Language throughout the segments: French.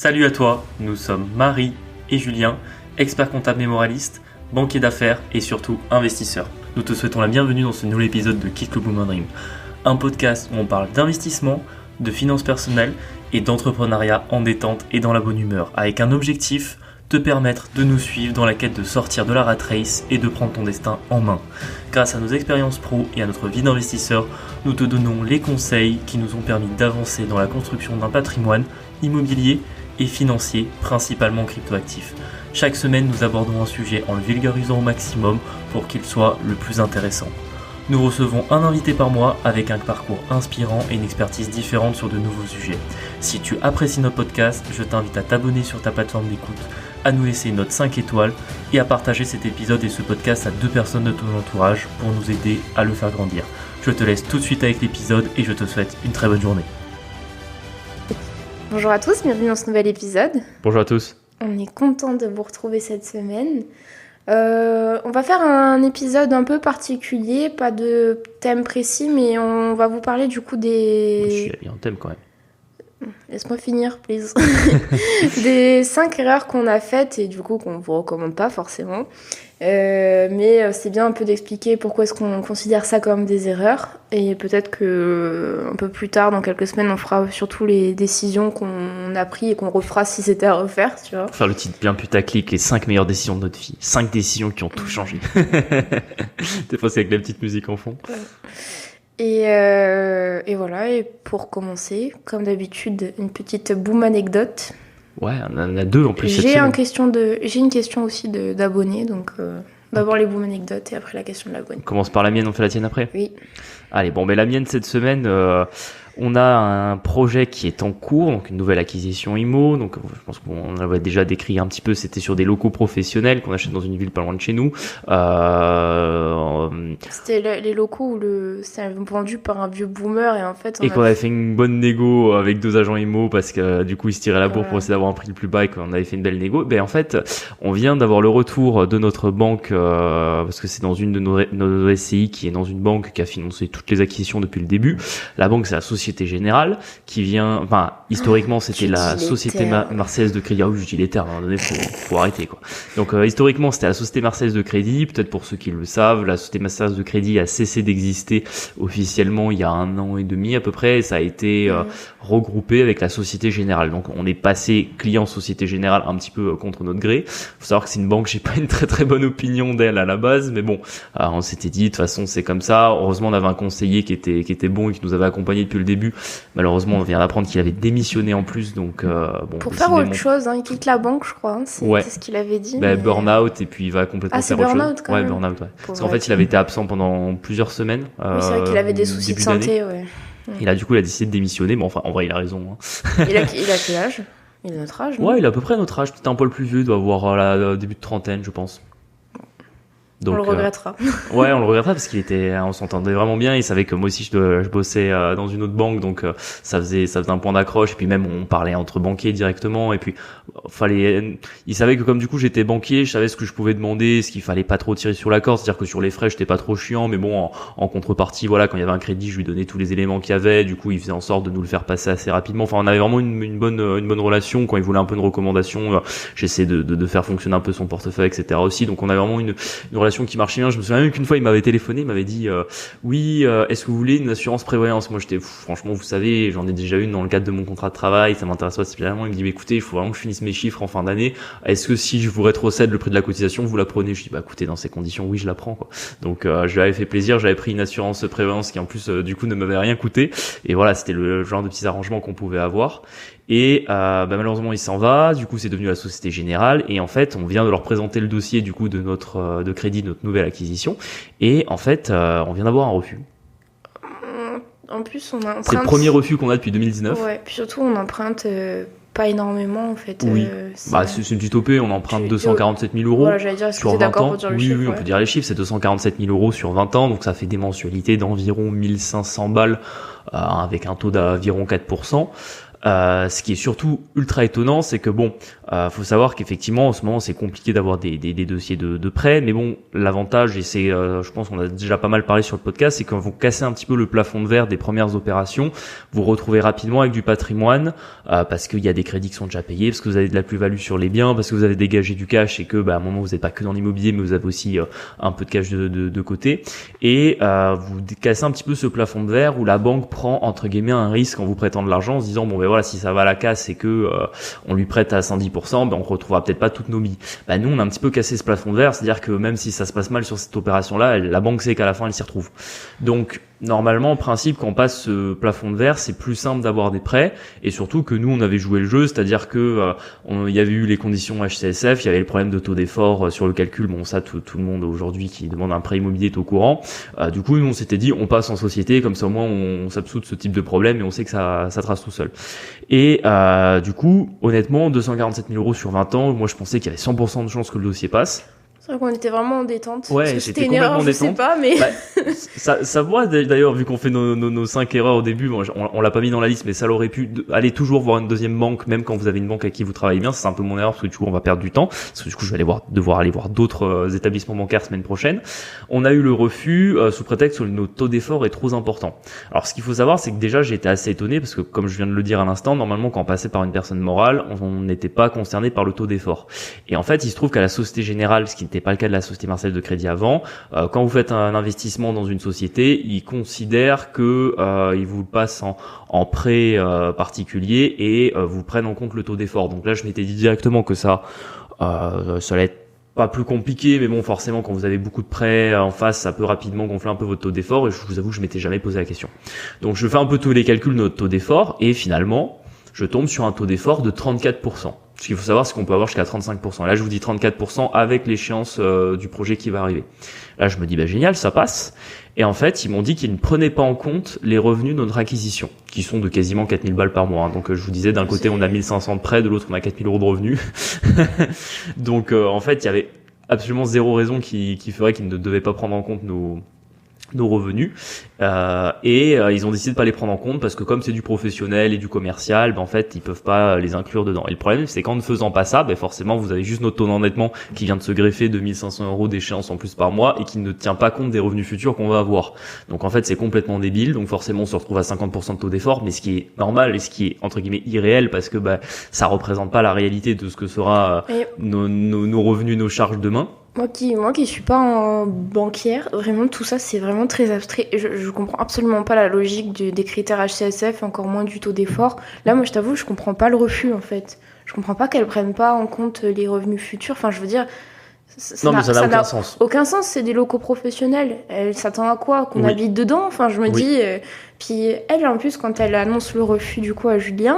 Salut à toi, nous sommes Marie et Julien, experts comptables et moralistes, banquiers d'affaires et surtout investisseurs. Nous te souhaitons la bienvenue dans ce nouvel épisode de Kick le Boom Dream, un podcast où on parle d'investissement, de finances personnelles et d'entrepreneuriat en détente et dans la bonne humeur, avec un objectif, te permettre de nous suivre dans la quête de sortir de la rat race et de prendre ton destin en main. Grâce à nos expériences pro et à notre vie d'investisseur, nous te donnons les conseils qui nous ont permis d'avancer dans la construction d'un patrimoine immobilier et financier, principalement cryptoactif. Chaque semaine, nous abordons un sujet en le vulgarisant au maximum pour qu'il soit le plus intéressant. Nous recevons un invité par mois avec un parcours inspirant et une expertise différente sur de nouveaux sujets. Si tu apprécies notre podcast, je t'invite à t'abonner sur ta plateforme d'écoute, à nous laisser une note 5 étoiles et à partager cet épisode et ce podcast à 2 personnes de ton entourage pour nous aider à le faire grandir. Je te laisse tout de suite avec l'épisode et je te souhaite une très bonne journée. Bonjour à tous, bienvenue dans ce nouvel épisode. Bonjour à tous. On est content de vous retrouver cette semaine. On va faire un épisode un peu particulier, pas de thème précis, mais on va vous parler du coup des... Il y a un thème quand même. Laisse-moi finir, please. Des 5 erreurs qu'on a faites et du coup qu'on ne vous recommande pas forcément. Mais c'est bien un peu d'expliquer pourquoi est-ce qu'on considère ça comme des erreurs. Et peut-être que un peu plus tard, dans quelques semaines, on fera surtout les décisions qu'on a prises et qu'on refera si c'était à refaire, tu vois. Pour faire le titre bien putaclic, les 5 meilleures décisions de notre vie. 5 décisions qui ont tout changé. Des fois, c'est avec la petite musique en fond. Ouais. Et voilà, et pour commencer, comme d'habitude, une petite boom anecdote. Ouais, on en a 2 en plus cette J'ai semaine. J'ai une question aussi d'abonnés, donc d'abord les boom anecdotes et après la question de l'abonné. On commence par la mienne, on fait la tienne après ? Oui. Allez, bon, mais la mienne cette semaine, on a un projet qui est en cours, donc une nouvelle acquisition IMO. Donc, je pense qu'on avait déjà décrit un petit peu. C'était sur des locaux professionnels qu'on achète dans une ville pas loin de chez nous. C'était les locaux où c'était vendu par un vieux boomer et en fait. Qu'on avait fait une bonne négo avec 2 agents IMO parce que du coup ils se tiraient la bourre pour essayer d'avoir un prix le plus bas et qu'on avait fait une belle négo. Ben en fait, on vient d'avoir le retour de notre banque parce que c'est dans une de nos SCI qui est dans une banque qui a financé toutes les acquisitions depuis le début. La banque, c'est la Société Générale qui vient, enfin historiquement c'était la Société Marseillaise de Crédit. Ah oui, je dis les termes, à un moment donné faut arrêter quoi. Donc historiquement c'était la Société Marseillaise de Crédit. Peut-être pour ceux qui le savent, la Société Marseillaise de Crédit a cessé d'exister officiellement il y a 1 an et demi à peu près. Et ça a été regroupé avec la Société Générale. Donc on est passé client Société Générale un petit peu contre notre gré. Faut savoir que c'est une banque, j'ai pas une très très bonne opinion d'elle à la base, mais bon, on s'était dit de toute façon c'est comme ça. Heureusement on avait un conseiller qui était bon et qui nous avait accompagné depuis le début. Malheureusement, on vient d'apprendre qu'il avait démissionné en plus, donc bon. Pour faire autre chose, il quitte la banque, je crois. C'est ce qu'il avait dit. Burn-out et puis il va complètement faire autre chose. Quand même. Burn-out, ouais. Parce qu'en fait, il avait été absent pendant plusieurs semaines. Oui, c'est vrai qu'il avait des soucis de santé, ouais. Et là, du coup, il a décidé de démissionner. Bon, enfin, en vrai, il a raison. Hein. Il a quel âge ? Il a notre âge, non ? Ouais, il a à peu près notre âge. Peut-être un peu le plus vieux, il doit avoir début de trentaine, je pense. Donc, on le regrettera. Ouais, on le regrettera parce on s'entendait vraiment bien. Il savait que moi aussi je bossais dans une autre banque, donc ça faisait un point d'accroche. Et puis même on parlait entre banquiers directement. Et puis il savait que comme du coup j'étais banquier, je savais ce que je pouvais demander, ce qu'il fallait pas trop tirer sur la corde. C'est-à-dire que sur les frais j'étais pas trop chiant, mais bon en contrepartie, voilà, quand il y avait un crédit, je lui donnais tous les éléments qu'il y avait. Du coup il faisait en sorte de nous le faire passer assez rapidement. Enfin on avait vraiment une bonne relation. Quand il voulait un peu de recommandation, j'essayais de faire fonctionner un peu son portefeuille, etc. aussi. Donc on avait vraiment une relation qui marchait bien. Je me souviens même qu'une fois il m'avait téléphoné, il m'avait dit oui, est-ce que vous voulez une assurance prévoyance? Moi j'étais franchement, vous savez, j'en ai déjà une dans le cadre de mon contrat de travail, ça m'intéresse pas spécialement. Il me dit écoutez, il faut vraiment que je finisse mes chiffres en fin d'année. Est-ce que si je vous rétrocède le prix de la cotisation, vous la prenez? Je dis écoutez, dans ces conditions, oui, je la prends quoi. Donc je lui avais fait plaisir, j'avais pris une assurance prévoyance qui en plus du coup ne m'avait rien coûté. Et voilà, c'était le genre de petits arrangements qu'on pouvait avoir. Et malheureusement il s'en va, du coup c'est devenu la Société Générale et en fait on vient de leur présenter le dossier du coup de crédit de notre nouvelle acquisition et en fait on vient d'avoir un refus. En plus on emprunte... C'est le premier refus qu'on a depuis 2019. Ouais, puis surtout on emprunte pas énormément en fait. Oui, c'est une petite OP, on emprunte 247 000 euros voilà, j'allais dire, est-ce que sur 20 ans. Pour dire le chiffre, Oui, on peut dire les chiffres, c'est 247 000 euros sur 20 ans, donc ça fait des mensualités d'environ 1500 balles avec un taux d'environ 4%. Ce qui est surtout ultra étonnant, c'est que bon, faut savoir qu'effectivement en ce moment c'est compliqué d'avoir des dossiers de prêt, mais bon, l'avantage, et c'est je pense qu'on a déjà pas mal parlé sur le podcast, c'est quand vous cassez un petit peu le plafond de verre des premières opérations, vous retrouvez rapidement avec du patrimoine, parce qu'il y a des crédits qui sont déjà payés, parce que vous avez de la plus-value sur les biens, parce que vous avez dégagé du cash et que à un moment vous n'êtes pas que dans l'immobilier, mais vous avez aussi un peu de cash de côté, et vous cassez un petit peu ce plafond de verre où la banque prend entre guillemets un risque en vous prêtant de l'argent, en se disant bon ben voilà, si ça va à la casse et que on lui prête à 110%, ben on retrouvera peut-être pas toutes nos billes. Nous on a un petit peu cassé ce plafond de verre, c'est-à-dire que même si ça se passe mal sur cette opération-là, la banque sait qu'à la fin elle s'y retrouve. Donc normalement, en principe, quand on passe ce plafond de verre, c'est plus simple d'avoir des prêts, et surtout que nous, on avait joué le jeu, c'est-à-dire que il y avait eu les conditions HCSF, il y avait le problème de taux d'effort sur le calcul. Bon, ça, tout le monde aujourd'hui qui demande un prêt immobilier est au courant. Du coup, nous, on s'était dit, on passe en société, comme ça au moins, on s'absout de ce type de problème et on sait que ça trace tout seul. Et du coup, honnêtement, 247 000 euros sur 20 ans, moi, je pensais qu'il y avait 100% de chances que le dossier passe. C'est vrai qu'on était vraiment en détente. Ouais, c'était une erreur, je sais pas, mais... ça voit d'ailleurs, vu qu'on fait nos 5 erreurs au début, bon, on l'a pas mis dans la liste, mais ça l'aurait pu aller toujours voir une deuxième banque, même quand vous avez une banque avec qui vous travaillez bien. C'est un peu mon erreur, parce que du coup, on va perdre du temps. Parce que du coup, je vais devoir aller voir d'autres établissements bancaires semaine prochaine. On a eu le refus, sous prétexte que notre taux d'effort est trop important. Alors, ce qu'il faut savoir, c'est que déjà, j'ai été assez étonné, parce que comme je viens de le dire à l'instant, normalement, quand on passait par une personne morale, on n'était pas concerné par le taux d'effort. Et en fait, il se trouve qu'à la Société Générale, ce qui n'était pas le cas de la Société Marseille de Crédit avant, quand vous faites un investissement dans une société, ils considèrent que ils vous le passent en prêt particulier et vous prennent en compte le taux d'effort. Donc là, je m'étais dit directement que ça allait être pas plus compliqué, mais bon, forcément, quand vous avez beaucoup de prêts en face, ça peut rapidement gonfler un peu votre taux d'effort, et je vous avoue que je m'étais jamais posé la question. Donc je fais un peu tous les calculs de notre taux d'effort, et finalement, je tombe sur un taux d'effort de 34%. Ce qu'il faut savoir, c'est qu'on peut avoir jusqu'à 35%. Là, je vous dis 34% avec l'échéance du projet qui va arriver. Là, je me dis, génial, ça passe. Et en fait, ils m'ont dit qu'ils ne prenaient pas en compte les revenus de notre acquisition, qui sont de quasiment 4000 balles par mois. Donc, je vous disais, d'un côté, on a 1500 de prêts, de l'autre, on a 4000 euros de revenus. Donc, en fait, il y avait absolument zéro raison qui ferait qu'ils ne devaient pas prendre en compte nos revenus, et ils ont décidé de pas les prendre en compte parce que comme c'est du professionnel et du commercial, en fait ils peuvent pas les inclure dedans. Et le problème, c'est qu'en ne faisant pas ça, forcément vous avez juste notre taux d'endettement qui vient de se greffer de 1500 euros d'échéance en plus par mois et qui ne tient pas compte des revenus futurs qu'on va avoir. Donc en fait c'est complètement débile, donc forcément on se retrouve à 50% de taux d'effort, mais ce qui est normal et ce qui est entre guillemets irréel, parce que ça représente pas la réalité de ce que sera nos revenus, nos charges demain. Moi qui suis pas banquière, vraiment tout ça c'est vraiment très abstrait. Je comprends absolument pas la logique des critères HCSF, encore moins du taux d'effort. Là, moi je t'avoue, je comprends pas le refus en fait. Je comprends pas qu'elles prennent pas en compte les revenus futurs. Enfin, je veux dire, ça n'a aucun sens. Aucun sens, c'est des locaux professionnels. Elle s'attend à quoi? Qu'on habite dedans? Enfin, je me dis. Puis elle, en plus, quand elle annonce le refus du coup à Julien.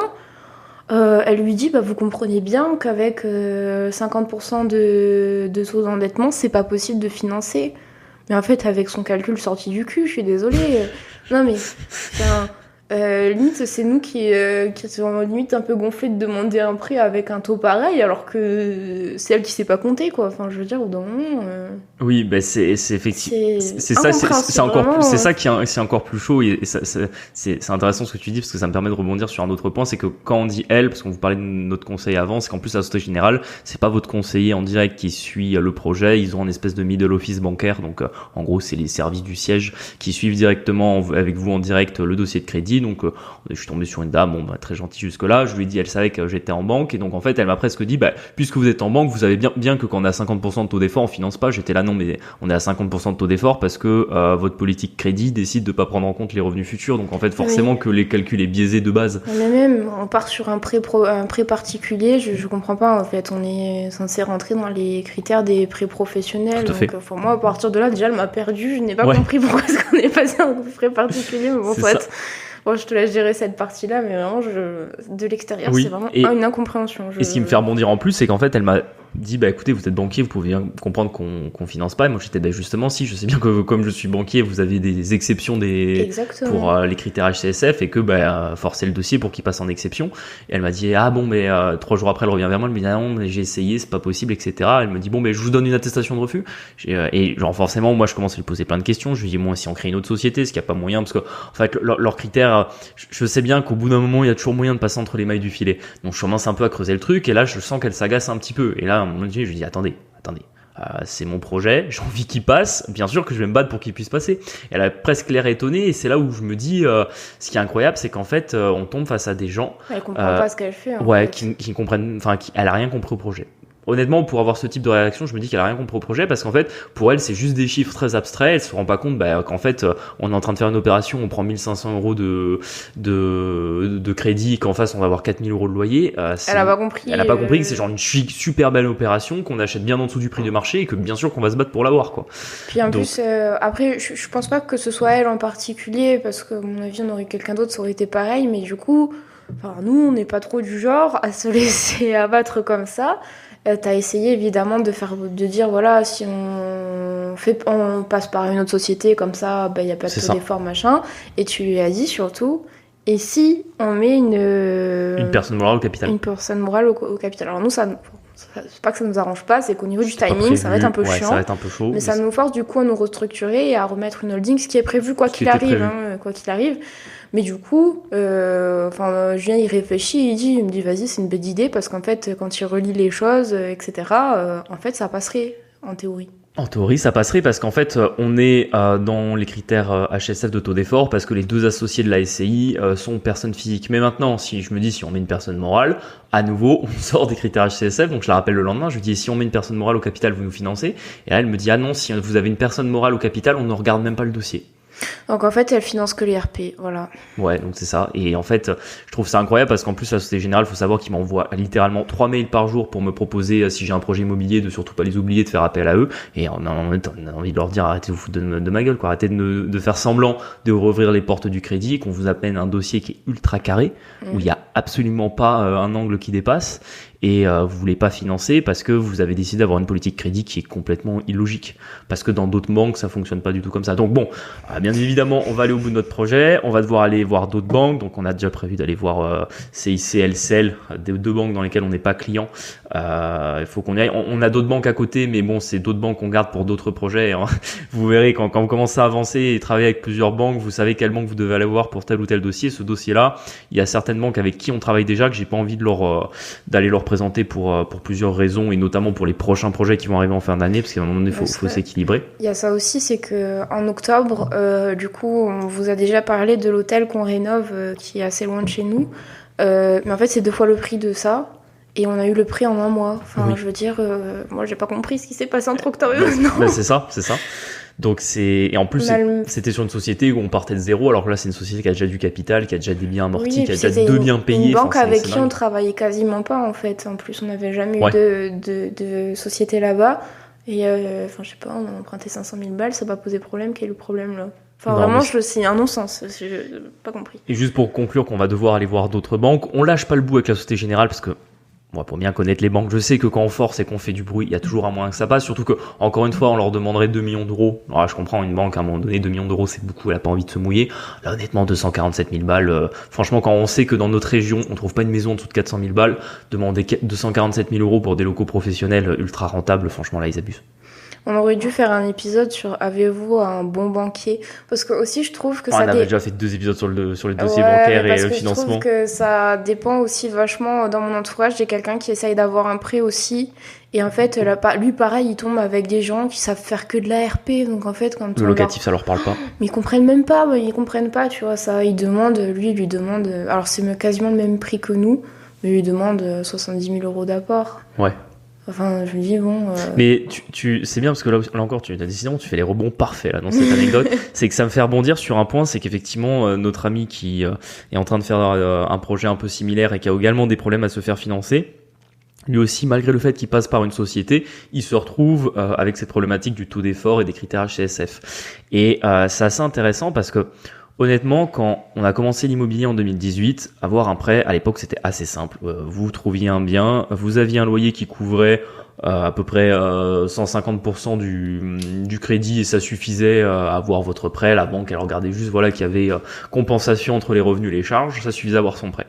Elle lui dit, vous comprenez bien qu'avec 50% de taux d'endettement, c'est pas possible de financer. Mais en fait, avec son calcul sorti du cul, je suis désolée. Non mais, limite, c'est nous qui sommes limite un peu gonflés de demander un prêt avec un taux pareil, alors que c'est elle qui sait pas compter, quoi. Enfin, je veux dire, au bout d'un moment... Oui, c'est effectivement, c'est ça qui est encore plus chaud, et c'est intéressant ce que tu dis, parce que ça me permet de rebondir sur un autre point, c'est que quand on dit elle, parce qu'on vous parlait de notre conseiller avant, c'est qu'en plus la Société Générale, c'est pas votre conseiller en direct qui suit le projet, ils ont une espèce de middle office bancaire, donc en gros c'est les services du siège qui suivent directement avec vous en direct le dossier de crédit. Donc je suis tombé sur une dame, très gentille jusque là, je lui ai dit, elle savait que j'étais en banque, et donc en fait elle m'a presque dit, puisque vous êtes en banque, vous savez bien que quand on a 50% de taux d'effort, on finance pas. J'étais là, non mais on est à 50% de taux d'effort parce que votre politique crédit décide de pas prendre en compte les revenus futurs, donc en fait forcément que les calculs est biaisé de base. Mais même on part sur un prêt particulier, je comprends pas en fait, on est censé rentrer dans les critères des prêts professionnels. Donc pour moi à partir de là déjà elle m'a perdu, je n'ai pas compris pourquoi est-ce qu'on est passé en prêt particulier, mais bon soit. Bon, je te laisse gérer cette partie-là, mais vraiment, de l'extérieur, c'est vraiment une incompréhension. Et ce qui me fait rebondir en plus, c'est qu'en fait, elle m'a dit bah écoutez, vous êtes banquier, vous pouvez bien comprendre qu'on finance pas. Et moi j'étais bah justement si, je sais bien que comme je suis banquier, vous avez des exceptions pour les critères HCSF et que bah forcez le dossier pour qu'il passe en exception. Et elle m'a dit ah bon mais 3 jours après elle revient vers moi, elle me dit ah non mais j'ai essayé, c'est pas possible, etc. Elle me dit bon mais je vous donne une attestation de refus. Et genre forcément moi je commence à lui poser plein de questions. Je lui dis moi si on crée une autre société, est-ce qu'il n'y a pas moyen, parce que en fait leurs critères, je sais bien qu'au bout d'un moment il y a toujours moyen de passer entre les mailles du filet. Donc je commence un peu à creuser le truc et là je sens qu'elle s'agace un petit peu. Et là à un moment donné je lui dis attendez. C'est mon projet, j'ai envie qu'il passe, bien sûr que je vais me battre pour qu'il puisse passer. Elle a presque l'air étonnée et c'est là où je me dis ce qui est incroyable, c'est qu'en fait on tombe face à des gens elle comprend pas ce qu'elle fait qui comprennent, enfin elle a rien compris au projet. Honnêtement, pour avoir ce type de réaction, je me dis qu'elle a rien compris au projet parce qu'en fait, pour elle, c'est juste des chiffres très abstraits. Elle se rend pas compte qu'en fait, on est en train de faire une opération, on prend 1500 € de crédit, qu'en face, on va avoir 4000 € de loyer. Elle a pas compris. Elle a pas compris que c'est genre une super belle opération qu'on achète bien en dessous du prix de marché et que bien sûr qu'on va se battre pour l'avoir, quoi. Puis en plus, après, je pense pas que ce soit elle en particulier parce que à mon avis, on aurait quelqu'un d'autre, ça aurait été pareil. Mais du coup, enfin, nous, on n'est pas trop du genre à se laisser abattre comme ça. T'as essayé évidemment de dire voilà, si on passe par une autre société comme ça, bah y a pas de d'effort machin. Et tu lui as dit surtout, et si on met une personne morale au capital. Une personne morale au capital. Alors nous c'est pas que ça nous arrange pas, c'est qu'au niveau du timing, ça va être un peu chiant. Ça va être un peu chaud. Mais ça nous force du coup à nous restructurer et à remettre une holding, ce qui est prévu quoi qu'il arrive. Mais du coup, Julien il réfléchit, il me dit vas-y c'est une belle idée parce qu'en fait quand il relie les choses, etc. En fait ça passerait en théorie. En théorie, ça passerait parce qu'en fait, on est dans les critères HSF de taux d'effort parce que les deux associés de la SCI sont personnes physiques. Mais maintenant, si on met une personne morale, à nouveau, on sort des critères HCSF. Donc je la rappelle le lendemain, je lui dis si on met une personne morale au capital, vous nous financez. Et là, elle me dit ah non, si vous avez une personne morale au capital, on ne regarde même pas le dossier. Donc en fait, elle finance que les RP, voilà. Ouais, donc c'est ça. Et en fait, je trouve ça incroyable parce qu'en plus, la Société Générale, il faut savoir qu'ils m'envoient littéralement 3 mails par jour pour me proposer, si j'ai un projet immobilier, de surtout pas les oublier, de faire appel à eux. Et on a envie de leur dire arrêtez de vous foutre de ma gueule, quoi. Arrêtez de faire semblant de rouvrir les portes du crédit, qu'on vous appelle un dossier qui est ultra carré, où il y a absolument pas un angle qui dépasse. Et vous voulez pas financer parce que vous avez décidé d'avoir une politique crédit qui est complètement illogique. Parce que dans d'autres banques, ça fonctionne pas du tout comme ça. Donc bon, bien évidemment, on va aller au bout de notre projet. On va devoir aller voir d'autres banques. Donc on a déjà prévu d'aller voir CIC, LCL, deux banques dans lesquelles on n'est pas client. Il faut qu'on y aille. On a d'autres banques à côté, mais bon, c'est d'autres banques qu'on garde pour d'autres projets. Hein. Vous verrez, quand on commence à avancer et travailler avec plusieurs banques, vous savez quelle banque vous devez aller voir pour tel ou tel dossier. Ce dossier-là, il y a certaines banques avec qui on travaille déjà que j'ai pas envie de d'aller leur présenter pour plusieurs raisons et notamment pour les prochains projets qui vont arriver en fin d'année parce qu'à un moment donné il faut s'équilibrer. Il y a ça aussi, c'est que en octobre du coup on vous a déjà parlé de l'hôtel qu'on rénove qui est assez loin de chez nous, mais en fait c'est 2 fois le prix de ça et on a eu le prix en 1 mois. Enfin je veux dire moi j'ai pas compris ce qui s'est passé entre octobre et maintenant. C'est ça. Donc et en plus c'était sur une société où on partait de zéro, alors que là c'est une société qui a déjà du capital, qui a déjà des biens amortis, qui a déjà 2 biens payés. Une banque avec qui on travaillait quasiment pas en fait. En plus on n'avait jamais eu de société là-bas et je sais pas, on a emprunté 500 000 balles, ça va poser problème. Quel est le problème là? Enfin non, vraiment c'est un non-sens, j'ai pas compris. Et juste pour conclure qu'on va devoir aller voir d'autres banques, on lâche pas le bout avec la Société Générale parce que moi, pour bien connaître les banques, je sais que quand on force et qu'on fait du bruit, il y a toujours un moyen que ça passe. Surtout que, encore une fois, on leur demanderait 2 millions d'euros. Alors là, je comprends, une banque, à un moment donné, 2 millions d'euros, c'est beaucoup, elle a pas envie de se mouiller. Là, honnêtement, 247 000 balles, franchement, quand on sait que dans notre région, on trouve pas une maison en dessous de 400 000 balles, demander 247 000 euros pour des locaux professionnels ultra rentables, franchement, là, ils abusent. On aurait dû faire un épisode sur avez-vous un bon banquier? Parce que aussi je trouve que on avait déjà fait 2 épisodes sur les dossiers bancaires et le financement. Je trouve que ça dépend aussi vachement. Dans mon entourage, j'ai quelqu'un qui essaye d'avoir un prêt aussi. Et en fait, lui pareil, il tombe avec des gens qui savent faire que de l'ARP. Donc en fait, quand le locatif, ça leur parle pas. Mais ils comprennent même pas, tu vois ça. Lui, il lui demande. Alors c'est quasiment le même prix que nous, mais il lui demande 70 000 euros d'apport. Ouais. Enfin, je me dis bon. Mais c'est bien parce que là encore, tu fais les rebonds parfaits là dans cette anecdote. C'est que ça me fait rebondir sur un point, c'est qu'effectivement notre ami qui est en train de faire un projet un peu similaire et qui a également des problèmes à se faire financer. Lui aussi, malgré le fait qu'il passe par une société, il se retrouve avec cette problématique du taux d'effort et des critères HCSF. Et c'est assez intéressant parce que honnêtement, quand on a commencé l'immobilier en 2018, avoir un prêt, à l'époque, c'était assez simple. Vous trouviez un bien, vous aviez un loyer qui couvrait à peu près 150% du crédit et ça suffisait à avoir votre prêt. La banque elle regardait juste voilà qu'il y avait compensation entre les revenus et les charges, ça suffisait à avoir son prêt.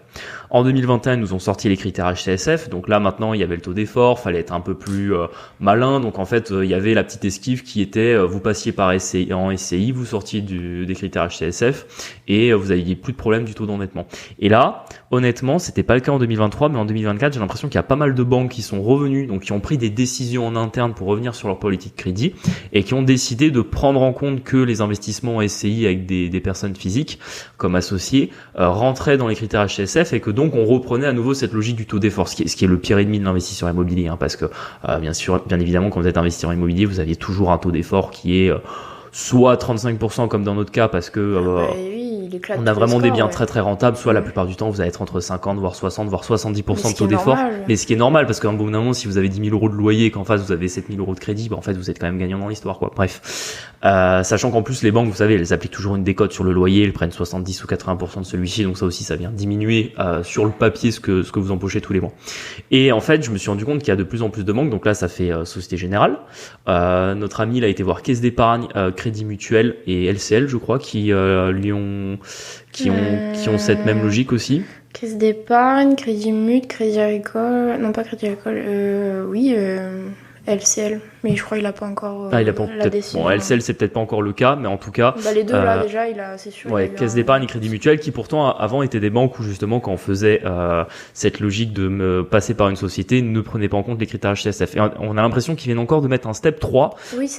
En 2021, ils nous ont sorti les critères HCSF. Donc là, maintenant, il y avait le taux d'effort, fallait être un peu plus malin. Donc en fait, il y avait la petite esquive qui était vous passiez par SCI, en SCI, vous sortiez des critères HCSF et vous aviez plus de problème du taux d'endettement. Et là, honnêtement, c'était pas le cas en 2023, mais en 2024, j'ai l'impression qu'il y a pas mal de banques qui sont revenues, donc qui ont pris des décisions en interne pour revenir sur leur politique de crédit et qui ont décidé de prendre en compte que les investissements en SCI avec des personnes physiques comme associés rentraient dans les critères HCSF et que donc on reprenait à nouveau cette logique du taux d'effort, ce qui est le pire ennemi de l'investisseur immobilier, hein, parce que bien évidemment, quand vous êtes investisseur immobilier, vous aviez toujours un taux d'effort qui est soit 35% comme dans notre cas, parce que on a vraiment des biens très très rentables, soit la plupart du temps vous allez être entre 50 voire 60 voire 70% de taux d'effort, mais ce qui est normal parce qu'à un bon moment si vous avez 10 000 euros de loyer et qu'en face vous avez 7 000 euros de crédit, en fait vous êtes quand même gagnant dans l'histoire quoi. Bref, sachant qu'en plus les banques vous savez elles appliquent toujours une décote sur le loyer, elles prennent 70 ou 80% de celui-ci, donc ça aussi ça vient diminuer sur le papier ce que vous empochez tous les mois. Et en fait je me suis rendu compte qu'il y a de plus en plus de banques, donc là ça fait Société Générale, notre ami il a été voir Caisse d'épargne, Crédit Mutuel et LCL je crois qui ont cette même logique aussi. Caisse d'épargne, Crédit Mut, Crédit Agricole, non pas Crédit Agricole, LCL, mais je crois qu'il a pas encore il a pas la décision. Bon, LCL c'est peut-être pas encore le cas, mais en tout cas les deux là déjà c'est sûr. Ouais, Caisse d'épargne et Crédit Mutuel qui pourtant avant étaient des banques où justement quand on faisait cette logique de me passer par une société ne prenait pas en compte les critères HCSF. Et on a l'impression qu'ils viennent encore de mettre un step 3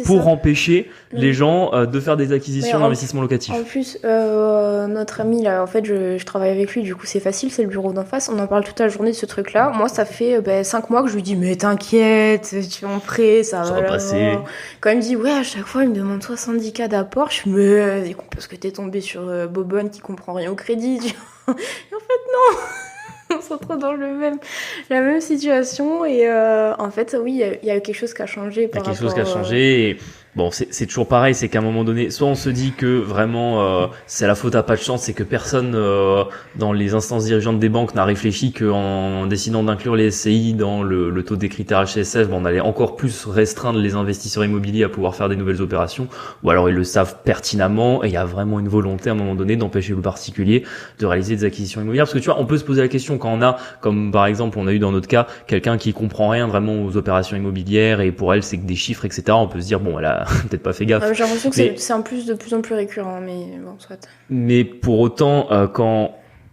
pour empêcher les gens de faire des acquisitions d'investissement locatif. En plus notre ami là, en fait je travaille avec lui, du coup c'est facile, c'est le bureau d'en face, on en parle toute la journée de ce truc là. Moi ça fait 5 mois que je lui dis mais t'inquiète, tu vas en prêt, ça va passer. Quand il me dit ouais à chaque fois il me demande 70K d'apport, je me dis parce que t'es tombé sur Bobonne qui comprend rien au crédit, tu vois. Et en fait non. On se retrouve dans la même situation et en fait oui il y a quelque chose qui a changé par rapport. Il y a quelque chose qui a changé et bon c'est toujours pareil, c'est qu'à un moment donné soit on se dit que vraiment c'est la faute à pas de chance, c'est que personne dans les instances dirigeantes des banques n'a réfléchi qu'en décidant d'inclure les SCI dans le taux des critères HCSF, on allait encore plus restreindre les investisseurs immobiliers à pouvoir faire des nouvelles opérations, ou alors ils le savent pertinemment et il y a vraiment une volonté à un moment donné d'empêcher le particulier de réaliser des acquisitions immobilières, parce que tu vois on peut se poser la question quand on a, comme par exemple on a eu dans notre cas quelqu'un qui comprend rien vraiment aux opérations immobilières et pour elle c'est que des chiffres etc, on peut se dire bon elle a peut-être pas fait gaffe. J'ai l'impression que c'est en plus de plus en plus récurrent, mais bon soit. Mais pour autant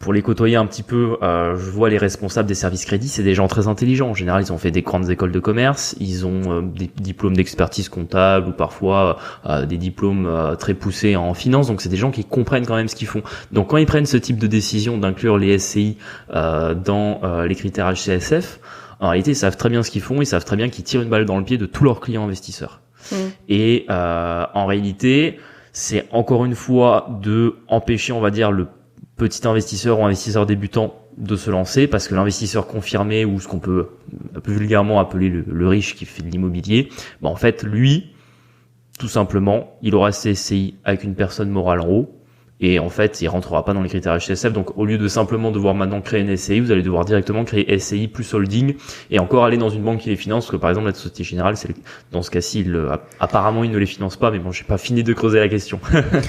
pour les côtoyer un petit peu, je vois les responsables des services crédits, c'est des gens très intelligents. En général, ils ont fait des grandes écoles de commerce, ils ont des diplômes d'expertise comptable ou parfois des diplômes très poussés en finance. Donc, c'est des gens qui comprennent quand même ce qu'ils font. Donc, quand ils prennent ce type de décision d'inclure les SCI dans les critères HCSF, en réalité, ils savent très bien ce qu'ils font, ils savent très bien qu'ils tirent une balle dans le pied de tous leurs clients investisseurs. Et en réalité, c'est encore une fois de empêcher, on va dire, le petit investisseur ou investisseur débutant de se lancer, parce que l'investisseur confirmé ou ce qu'on peut un peu vulgairement appeler le riche qui fait de l'immobilier, en fait lui tout simplement il aura ses SCI avec une personne morale en haut et en fait il rentrera pas dans les critères HCSF. Donc au lieu de simplement devoir maintenant créer une SCI, vous allez devoir directement créer SCI plus holding et encore aller dans une banque qui les finance, parce que par exemple la Société Générale dans ce cas-ci apparemment il ne les finance pas, mais bon j'ai pas fini de creuser la question.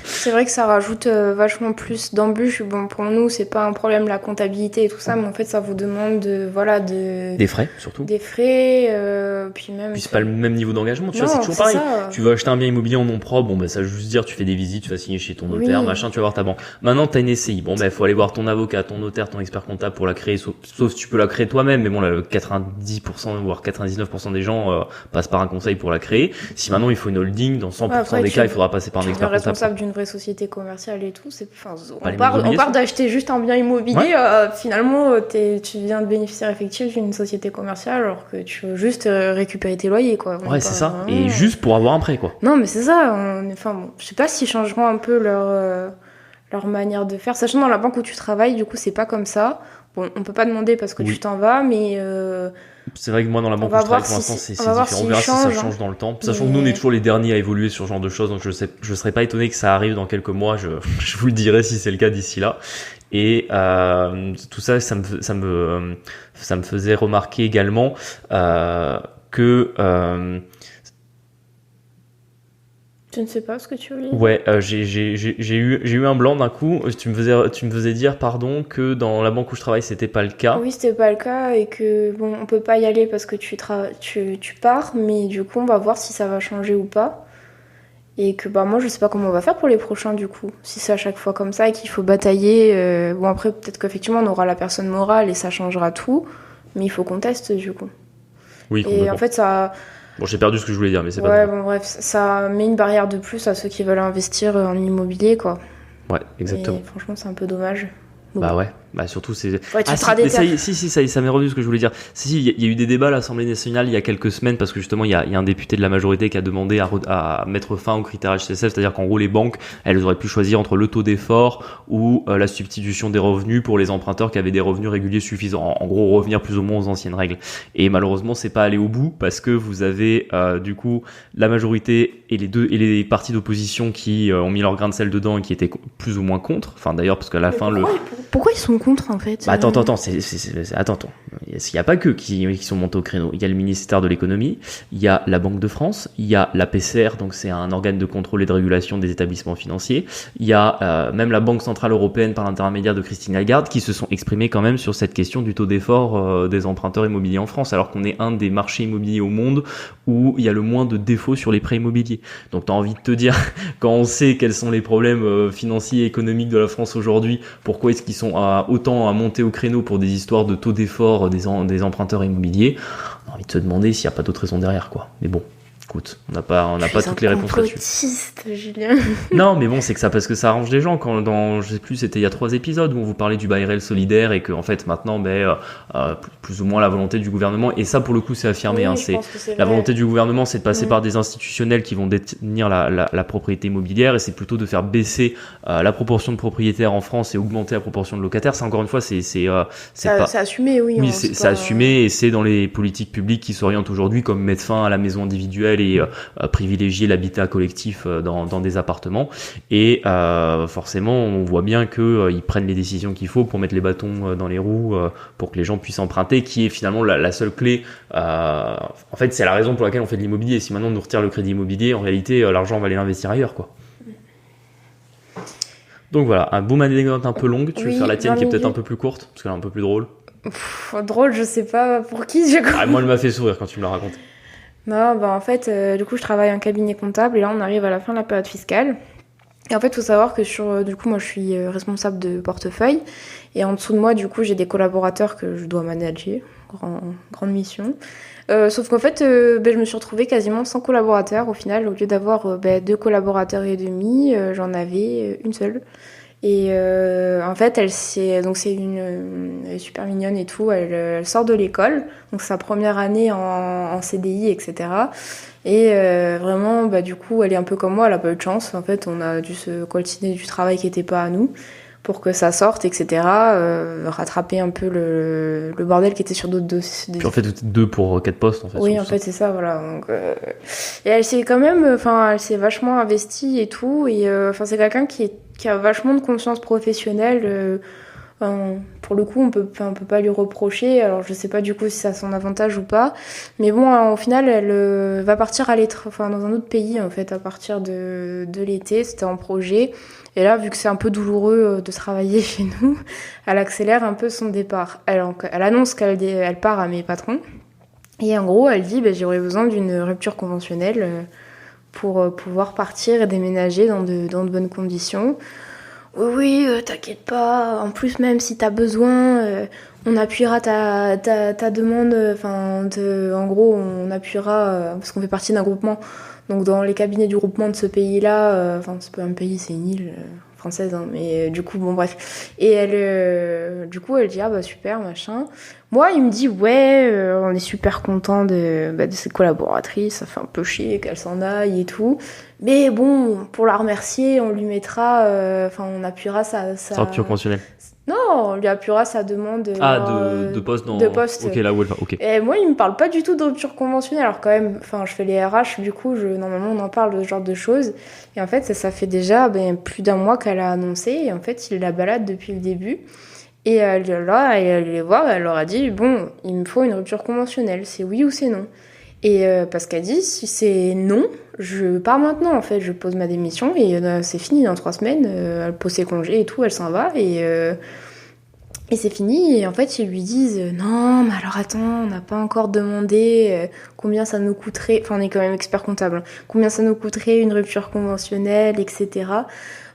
C'est vrai que ça rajoute vachement plus d'embûches. Bon pour nous c'est pas un problème la comptabilité et tout ça, mais en fait ça vous demande des frais surtout. Des frais puis c'est pas le même niveau d'engagement, tu vois, c'est toujours pareil. Tu vas acheter un bien immobilier en nom propre, ça veut juste dire tu fais des visites, tu vas signer chez ton notaire, machin, tu vas voir ta banque. Maintenant, t'as une SCI. Faut aller voir ton avocat, ton notaire, ton expert comptable pour la créer, sauf si tu peux la créer toi-même. Mais bon, là, 90%, voire 99% des gens passent par un conseil pour la créer. Si maintenant il faut une holding, dans 100% des cas, il faudra passer par un expert comptable. Responsable d'une vraie société commerciale et tout, on part d'acheter juste un bien immobilier, finalement, tu viens de bénéficiaire effectif d'une société commerciale alors que tu veux juste récupérer tes loyers, quoi. Ouais, c'est ça. Et juste pour avoir un prêt, quoi. Non, mais c'est ça. Je sais pas s'ils changeront un peu leur manière de faire, sachant dans la banque où tu travailles, du coup c'est pas comme ça. Bon, on peut pas demander parce que tu t'en vas, mais c'est vrai que moi dans la banque où je travaille pour l'instant c'est différent. On verra si ça change dans le temps. Sachant que nous on est toujours les derniers à évoluer sur ce genre de choses, donc je serais pas étonné que ça arrive dans quelques mois. Je vous le dirai si c'est le cas d'ici là. Et tout ça, ça me faisait remarquer également que Je ne sais pas ce que tu voulais. ouais, j'ai eu un blanc d'un coup. Tu me faisais dire, pardon, que dans la banque où je travaille, c'était pas le cas. Oui, c'était pas le cas et que bon, on peut pas y aller parce que tu pars, mais du coup, on va voir si ça va changer ou pas. Et que bah moi, je sais pas comment on va faire pour les prochains du coup. Si c'est à chaque fois comme ça et qu'il faut batailler, bon après peut-être qu'effectivement on aura la personne morale et ça changera tout, mais il faut qu'on teste du coup. Oui, Et complètement. en fait, ça, Bon, j'ai perdu ce que je voulais dire, mais c'est pas ouais, grave. bon bref, ça met une barrière de plus à ceux qui veulent investir en immobilier quoi. Ouais, exactement. Et franchement, c'est un peu dommage. Bon, Bah ouais, bah surtout c'est. ouais, tu Ah seras si, mais ça, déter. ça m'est revenu ce que je voulais dire. Si, il y a eu des débats à l'Assemblée nationale il y a quelques semaines parce que justement il y a un député de la majorité qui a demandé à mettre fin aux critères HCSF, c'est-à-dire qu'en gros les banques elles auraient pu choisir entre le taux d'effort ou la substitution des revenus pour les emprunteurs qui avaient des revenus réguliers suffisants. En gros revenir plus ou moins aux anciennes règles. Et malheureusement c'est pas allé au bout parce que vous avez du coup la majorité et les partis d'opposition qui ont mis leur grain de sel dedans et qui étaient plus ou moins contre. Enfin d'ailleurs parce qu'à la fin Pourquoi ils sont contre en fait? Bah attends, attends. Il n'y a pas que qui sont montés au créneau. Il y a le ministère de l'économie, il y a la Banque de France, il y a la PCR, donc c'est un organe de contrôle et de régulation des établissements financiers. Il y a même la Banque centrale européenne par l'intermédiaire de Christine Lagarde qui se sont exprimés quand même sur cette question du taux d'effort des emprunteurs immobiliers en France, alors qu'on est un des marchés immobiliers au monde où il y a le moins de défauts sur les prêts immobiliers. Donc t'as envie de te dire, quand on sait quels sont les problèmes financiers et économiques de la France aujourd'hui, pourquoi est-ce qu'ils sont autant à monter au créneau pour des histoires de taux d'effort des emprunteurs immobiliers, on a envie de se demander s'il n'y a pas d'autres raisons derrière, quoi. Mais bon, écoute, on n'a pas toutes les réponses là-dessus. Complotiste, Julien. Non, mais bon, c'est que ça parce que ça arrange les gens. Quand je sais plus, c'était il y a 3 épisodes où on vous parlait du bail réel solidaire et que en fait maintenant, plus ou moins la volonté du gouvernement. Et ça, pour le coup, c'est affirmé. Oui, C'est c'est la vrai. volonté du gouvernement, c'est de passer par des institutionnels qui vont détenir la propriété immobilière et c'est plutôt de faire baisser la proportion de propriétaires en France et augmenter la proportion de locataires. Ça, encore une fois, c'est pas. C'est assumé, oui. Oui, Hein, c'est pas... assumé et c'est dans les politiques publiques qui s'orientent aujourd'hui comme mettre fin à la maison individuelle et privilégier l'habitat collectif dans des appartements. Et forcément, on voit bien que ils prennent les décisions qu'il faut pour mettre les bâtons dans les roues pour que les gens puissent emprunter, qui est finalement la seule clé. En fait, c'est la raison pour laquelle on fait de l'immobilier. Si maintenant on nous retire le crédit immobilier, en réalité, l'argent on va aller l'investir ailleurs, quoi. Donc voilà, un boom anecdote un peu longue. Tu veux faire la tienne qui est peut-être un peu plus courte, parce qu'elle est un peu plus drôle. Drôle, je sais pas pour qui. Moi, elle m'a fait sourire quand tu me l'as raconté. Non, bah en fait, du coup, je travaille en cabinet comptable et là, on arrive à la fin de la période fiscale. Et en fait, il faut savoir que du coup, moi, je suis responsable de portefeuille et en dessous de moi, du coup, j'ai des collaborateurs que je dois manager. Grande mission. Sauf qu'en fait, je me suis retrouvée quasiment sans collaborateurs. Au final, au lieu d'avoir 2 collaborateurs et demi, j'en avais une seule. Et en fait, elle est super mignonne et tout. Elle sort de l'école, donc sa première année en CDI, etc. Et vraiment, du coup, elle est un peu comme moi. Elle a pas eu de chance. En fait, on a dû se coltiner du travail qui était pas à nous pour que ça sorte, etc. Rattraper un peu le bordel qui était sur d'autres dossiers. Puis en fait, 2 pour 4 postes, en fait. Oui, en fait, c'est ça, voilà. Donc, et elle s'est quand même, elle s'est vachement investie et tout. Et c'est quelqu'un qui a vachement de conscience professionnelle. Pour le coup, on peut pas lui reprocher. Alors, je sais pas du coup si ça a son avantage ou pas. Mais bon, au final, elle va partir dans un autre pays, en fait, à partir de l'été. C'était en projet. Et là, vu que c'est un peu douloureux de travailler chez nous, elle accélère un peu son départ. Elle annonce qu'elle part à mes patrons. Et en gros, elle dit j'aurais besoin d'une rupture conventionnelle pour pouvoir partir et déménager dans de bonnes conditions. Oui, t'inquiète pas. En plus, même si t'as besoin, on appuiera ta demande. En gros, on appuiera parce qu'on fait partie d'un groupement. Donc, dans les cabinets du groupement de ce pays-là, c'est pas un pays, c'est une île française, hein, mais du coup, bon, bref. Et elle dit super, machin. Moi, il me dit on est super content de cette collaboratrice. Ça fait un peu chier qu'elle s'en aille et tout. Mais bon, pour la remercier, on lui mettra, on appuiera sa rupture conventionnelle. Non, on lui appuiera sa demande de poste dans... de poste. Ok, là où elle va, ok. Et moi, il me parle pas du tout de rupture conventionnelle. Alors quand même, je fais les RH, du coup, normalement, on en parle de ce genre de choses. Et en fait, ça fait déjà plus d'1 mois qu'elle a annoncé. Et en fait, il la balade depuis le début. Et elle allait les voir, elle leur a dit il me faut une rupture conventionnelle, c'est oui ou c'est non. Et parce qu'elle dit, si c'est non, je pars maintenant en fait, je pose ma démission et c'est fini dans 3 semaines. Elle pose ses congés et tout, elle s'en va et c'est fini. Et en fait, ils lui disent non, mais alors attends, on n'a pas encore demandé combien ça nous coûterait. Enfin, on est quand même expert comptable. Combien ça nous coûterait une rupture conventionnelle, etc.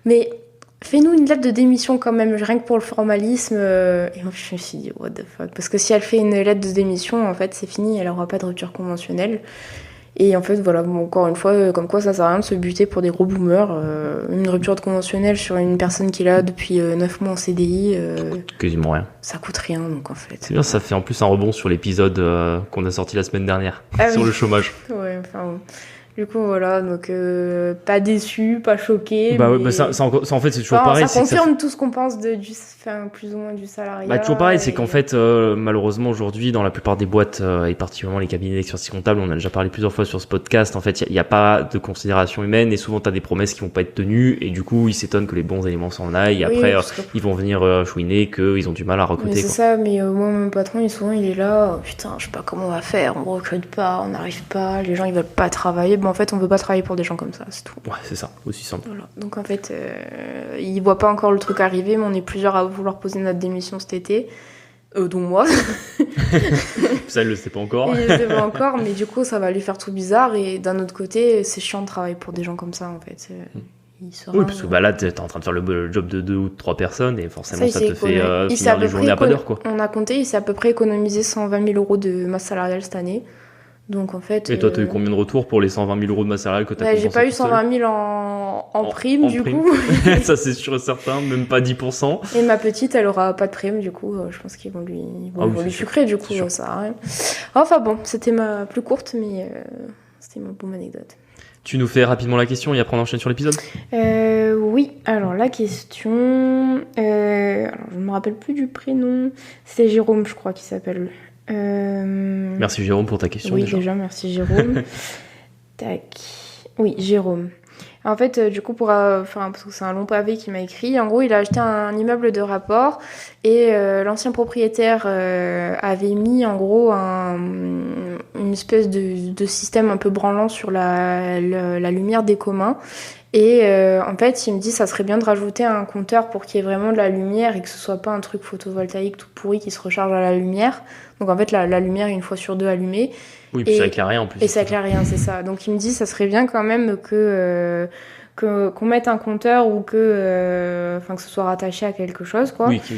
Mais fais-nous une lettre de démission quand même, rien que pour le formalisme. Et moi, je me suis dit, what the fuck. Parce que si elle fait une lettre de démission, en fait, c'est fini, elle n'aura pas de rupture conventionnelle. Et en fait, voilà, bon, encore une fois, comme quoi ça sert à rien de se buter pour des gros boomers. Une rupture conventionnelle sur une personne qui est là depuis 9 mois en CDI, quasiment rien. ça coûte rien, donc en fait. C'est bien, ça fait en plus un rebond sur l'épisode qu'on a sorti la semaine dernière, sur le chômage. Ouais, enfin bon. Du coup, voilà, donc pas déçu, pas choqué. Bah mais... ouais, bah ça, en fait, c'est toujours pareil. Ça confirme tout ce qu'on pense plus ou moins du salariat. Bah, toujours pareil, c'est qu'en fait, malheureusement, aujourd'hui, dans la plupart des boîtes, et particulièrement les cabinets d'expertise comptable, on a déjà parlé plusieurs fois sur ce podcast, en fait, il y a pas de considération humaine et souvent t'as des promesses qui vont pas être tenues et du coup, ils s'étonnent que les bons éléments s'en aillent et après, ils vont venir chouiner qu'ils ont du mal à recruter. Mais c'est ça, mais moi, mon patron, souvent, il est là, putain, je sais pas comment on va faire, on recrute pas, on n'arrive pas, les gens, ils veulent pas travailler. Bon, en fait, on veut pas travailler pour des gens comme ça, c'est tout. Ouais, c'est ça, aussi simple. Voilà. Donc, en fait, ils voient pas encore le truc arriver, mais on est plusieurs à vouloir poser notre démission cet été. Dont moi. Ça, elle le sait pas encore. Il le sait pas encore, mais du coup, ça va lui faire tout bizarre. Et d'un autre côté, c'est chiant de travailler pour des gens comme ça, en fait. Oui, parce que bah, là, t'es en train de faire le job de 2 ou 3 personnes et forcément, ça te fait finir les journées à pas d'heure, quoi. On a compté, il s'est à peu près économisé 120 000 euros de masse salariale cette année. Donc en fait. Et toi, t'as eu combien de retours pour les 120 000 euros de masse salariale que t'as compensé? J'ai pas eu 120 000 en prime, du coup. Ça, c'est sûr et certain, même pas 10%. Et ma petite, elle aura pas de prime, du coup. Je pense qu'ils vont lui sucrer, du coup, ça sert à rien. Enfin bon, c'était ma plus courte, mais c'était ma bonne anecdote. Tu nous fais rapidement la question et après on enchaîne sur l'épisode? Oui, alors la question. Alors je me rappelle plus du prénom. C'est Jérôme, je crois, qui s'appelle. Merci Jérôme pour ta question. Oui, déjà merci Jérôme. Tac. Oui, Jérôme. En fait, du coup, parce que c'est un long pavé qu'il m'a écrit, en gros, il a acheté un immeuble de rapport et l'ancien propriétaire avait mis en gros une espèce de système un peu branlant sur la lumière des communs. Et en fait, il me dit ça serait bien de rajouter un compteur pour qu'il y ait vraiment de la lumière et que ce soit pas un truc photovoltaïque tout pourri qui se recharge à la lumière. Donc en fait, la lumière est 1 fois sur 2 allumée. Oui, puis ça éclaire rien en plus. Et ça éclaire rien, c'est ça. Donc il me dit ça serait bien quand même qu'on mette un compteur ou que ce soit rattaché à quelque chose, quoi. Oui, que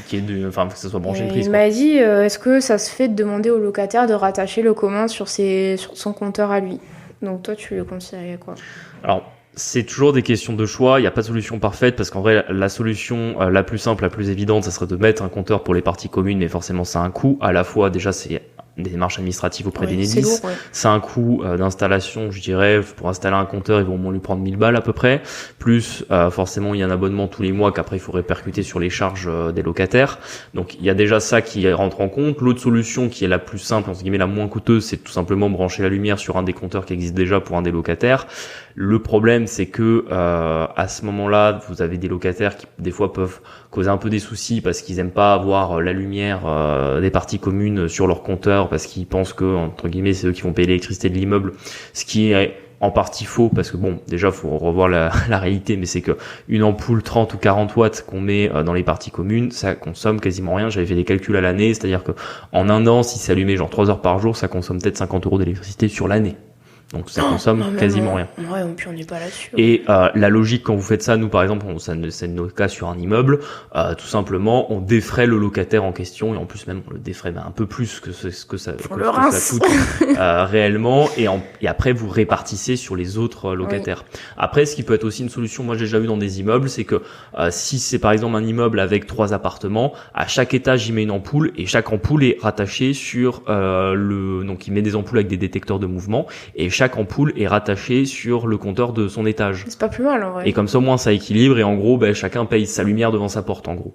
ça soit branché une prise. Il m'a dit est-ce que ça se fait de demander au locataire de rattacher le commun sur son compteur à lui. Donc toi, tu le conseillerais quoi? Alors, c'est toujours des questions de choix, il n'y a pas de solution parfaite parce qu'en vrai la solution la plus simple, la plus évidente, ça serait de mettre un compteur pour les parties communes, mais forcément ça a un coût. À la fois déjà c'est des démarches administratives auprès d'Enedis, c'est un coût d'installation, je dirais, pour installer un compteur ils vont au moins lui prendre 1000 balles à peu près, plus forcément il y a un abonnement tous les mois qu'après il faut répercuter sur les charges des locataires, donc il y a déjà ça qui rentre en compte. L'autre solution qui est la plus simple, entre guillemets la moins coûteuse, c'est tout simplement brancher la lumière sur un des compteurs qui existe déjà pour un des locataires. Le problème c'est que à ce moment-là vous avez des locataires qui des fois peuvent causer un peu des soucis parce qu'ils aiment pas avoir la lumière des parties communes sur leur compteur parce qu'ils pensent que entre guillemets c'est eux qui vont payer l'électricité de l'immeuble, ce qui est en partie faux parce que bon déjà faut revoir la réalité, mais c'est que une ampoule 30 ou 40 watts qu'on met dans les parties communes ça consomme quasiment rien. J'avais fait des calculs à l'année, c'est-à-dire que en un an si c'est allumé genre 3 heures par jour ça consomme peut-être 50 € d'électricité sur l'année. Donc ça consomme quasiment rien. Ouais, puis on n'est pas là-dessus. Et la logique quand vous faites ça, nous par exemple, c'est notre cas sur un immeuble, tout simplement, on défraie le locataire en question et en plus même on le défraie un peu plus que ce que ça coûte réellement et après vous répartissez sur les autres locataires. Oui. Après, ce qui peut être aussi une solution, moi j'ai déjà vu dans des immeubles, c'est que si c'est par exemple un immeuble avec 3 appartements, à chaque étage il met une ampoule et chaque ampoule est rattachée sur donc il met des ampoules avec des détecteurs de mouvement et chaque chaque ampoule est rattachée sur le compteur de son étage. C'est pas plus mal, en vrai. Et comme ça, au moins, ça équilibre et en gros, chacun paye sa lumière devant sa porte, en gros.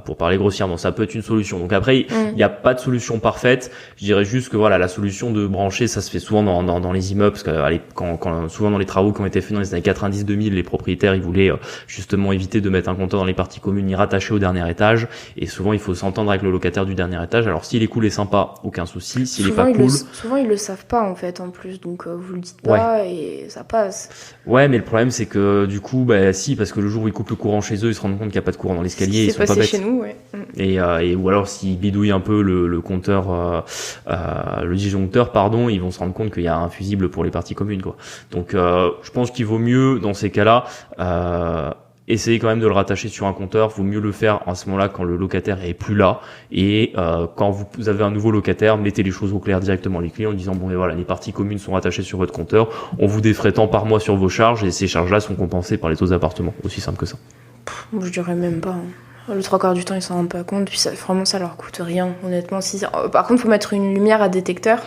Pour parler grossièrement, ça peut être une solution. Donc après, il n'y a pas de solution parfaite. Je dirais juste que voilà, la solution de brancher, ça se fait souvent dans les immeubles, parce que quand souvent dans les travaux qui ont été faits dans les années 90-2000, les propriétaires, ils voulaient justement éviter de mettre un compteur dans les parties communes ni rattaché au dernier étage. Et souvent, il faut s'entendre avec le locataire du dernier étage. Alors s'il est cool et sympa, aucun souci. S'il est pas cool, souvent ils le savent pas en fait en plus, donc vous le dites pas et ça passe. Ouais, mais le problème c'est que du coup, si, parce que le jour où ils coupent le courant chez eux, ils se rendent compte qu'il n'y a pas de courant dans l'escalier, ils sont pas bêtes. Chez nous, ouais. Et ou alors s'ils bidouillent un peu le compteur, le disjoncteur, pardon, ils vont se rendre compte qu'il y a un fusible pour les parties communes, quoi. Donc je pense qu'il vaut mieux dans ces cas-là essayer quand même de le rattacher sur un compteur. Vaut mieux le faire à ce moment-là quand le locataire est plus là, et quand vous avez un nouveau locataire, mettez les choses au clair directement les clients en disant bon, et voilà, les parties communes sont rattachées sur votre compteur, on vous défraie tant par mois sur vos charges et ces charges-là sont compensées par les autres appartements. Aussi simple que ça. Je dirais même pas. Le 3/4 du temps, ils s'en rendent pas compte, puis vraiment, ça leur coûte rien, honnêtement. Par contre, faut mettre une lumière à détecteur,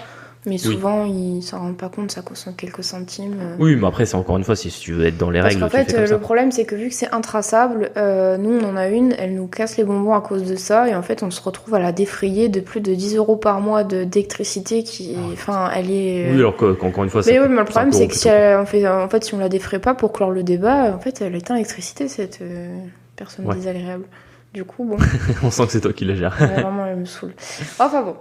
mais souvent, ils s'en rendent pas compte, ça coûte quelques centimes. Oui, mais après, c'est encore une fois, si tu veux être dans les règles. Parce qu'en fait, le problème, c'est que vu que c'est intraçable, nous, on en a une, elle nous casse les bonbons à cause de ça, et en fait, on se retrouve à la défrayer de plus de 10 € par mois d'électricité qui, elle est... Oui, alors qu'encore une fois, mais oui, mais le problème, c'est que si on la défraie pas pour clore le débat, en fait, elle éteint l'électricité, cette personne désagréable. Du coup, bon. On sent que c'est toi qui la gères. Vraiment, elle me saoule. Enfin bon.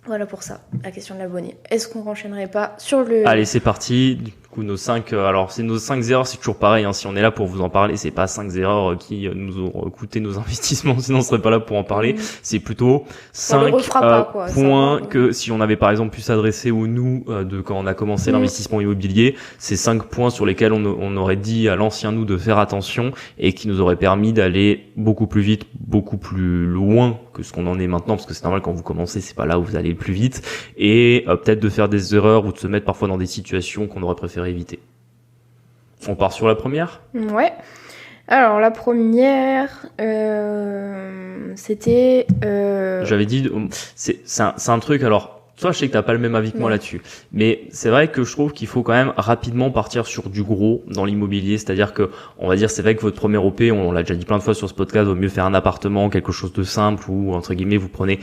Voilà pour ça, la question de l'abonné. Est-ce qu'on renchaînerait pas sur le... Allez, c'est parti. Du coup, nos 5... alors, c'est nos 5 erreurs, c'est toujours pareil. Si on est là pour vous en parler, c'est pas 5 erreurs qui nous ont coûté nos investissements, sinon on serait pas là pour en parler. C'est plutôt 5 points que si on avait par exemple pu s'adresser aux nous de quand on a commencé l'investissement immobilier, c'est 5 points sur lesquels on aurait dit à l'ancien nous de faire attention et qui nous auraient permis d'aller beaucoup plus vite, beaucoup plus loin que ce qu'on en est maintenant, parce que c'est normal quand vous commencez, c'est pas là où vous allez le plus vite, et peut-être de faire des erreurs ou de se mettre parfois dans des situations qu'on aurait préféré éviter. On part sur la première ? Ouais. Alors la première, c'était... J'avais dit, c'est un truc, alors... Toi, je sais que t'as pas le même avis que moi là-dessus, mais c'est vrai que je trouve qu'il faut quand même rapidement partir sur du gros dans l'immobilier, c'est-à-dire que, on va dire, c'est vrai que votre premier OP, on l'a déjà dit plein de fois sur ce podcast, vaut mieux faire un appartement, quelque chose de simple, ou entre guillemets, vous prenez...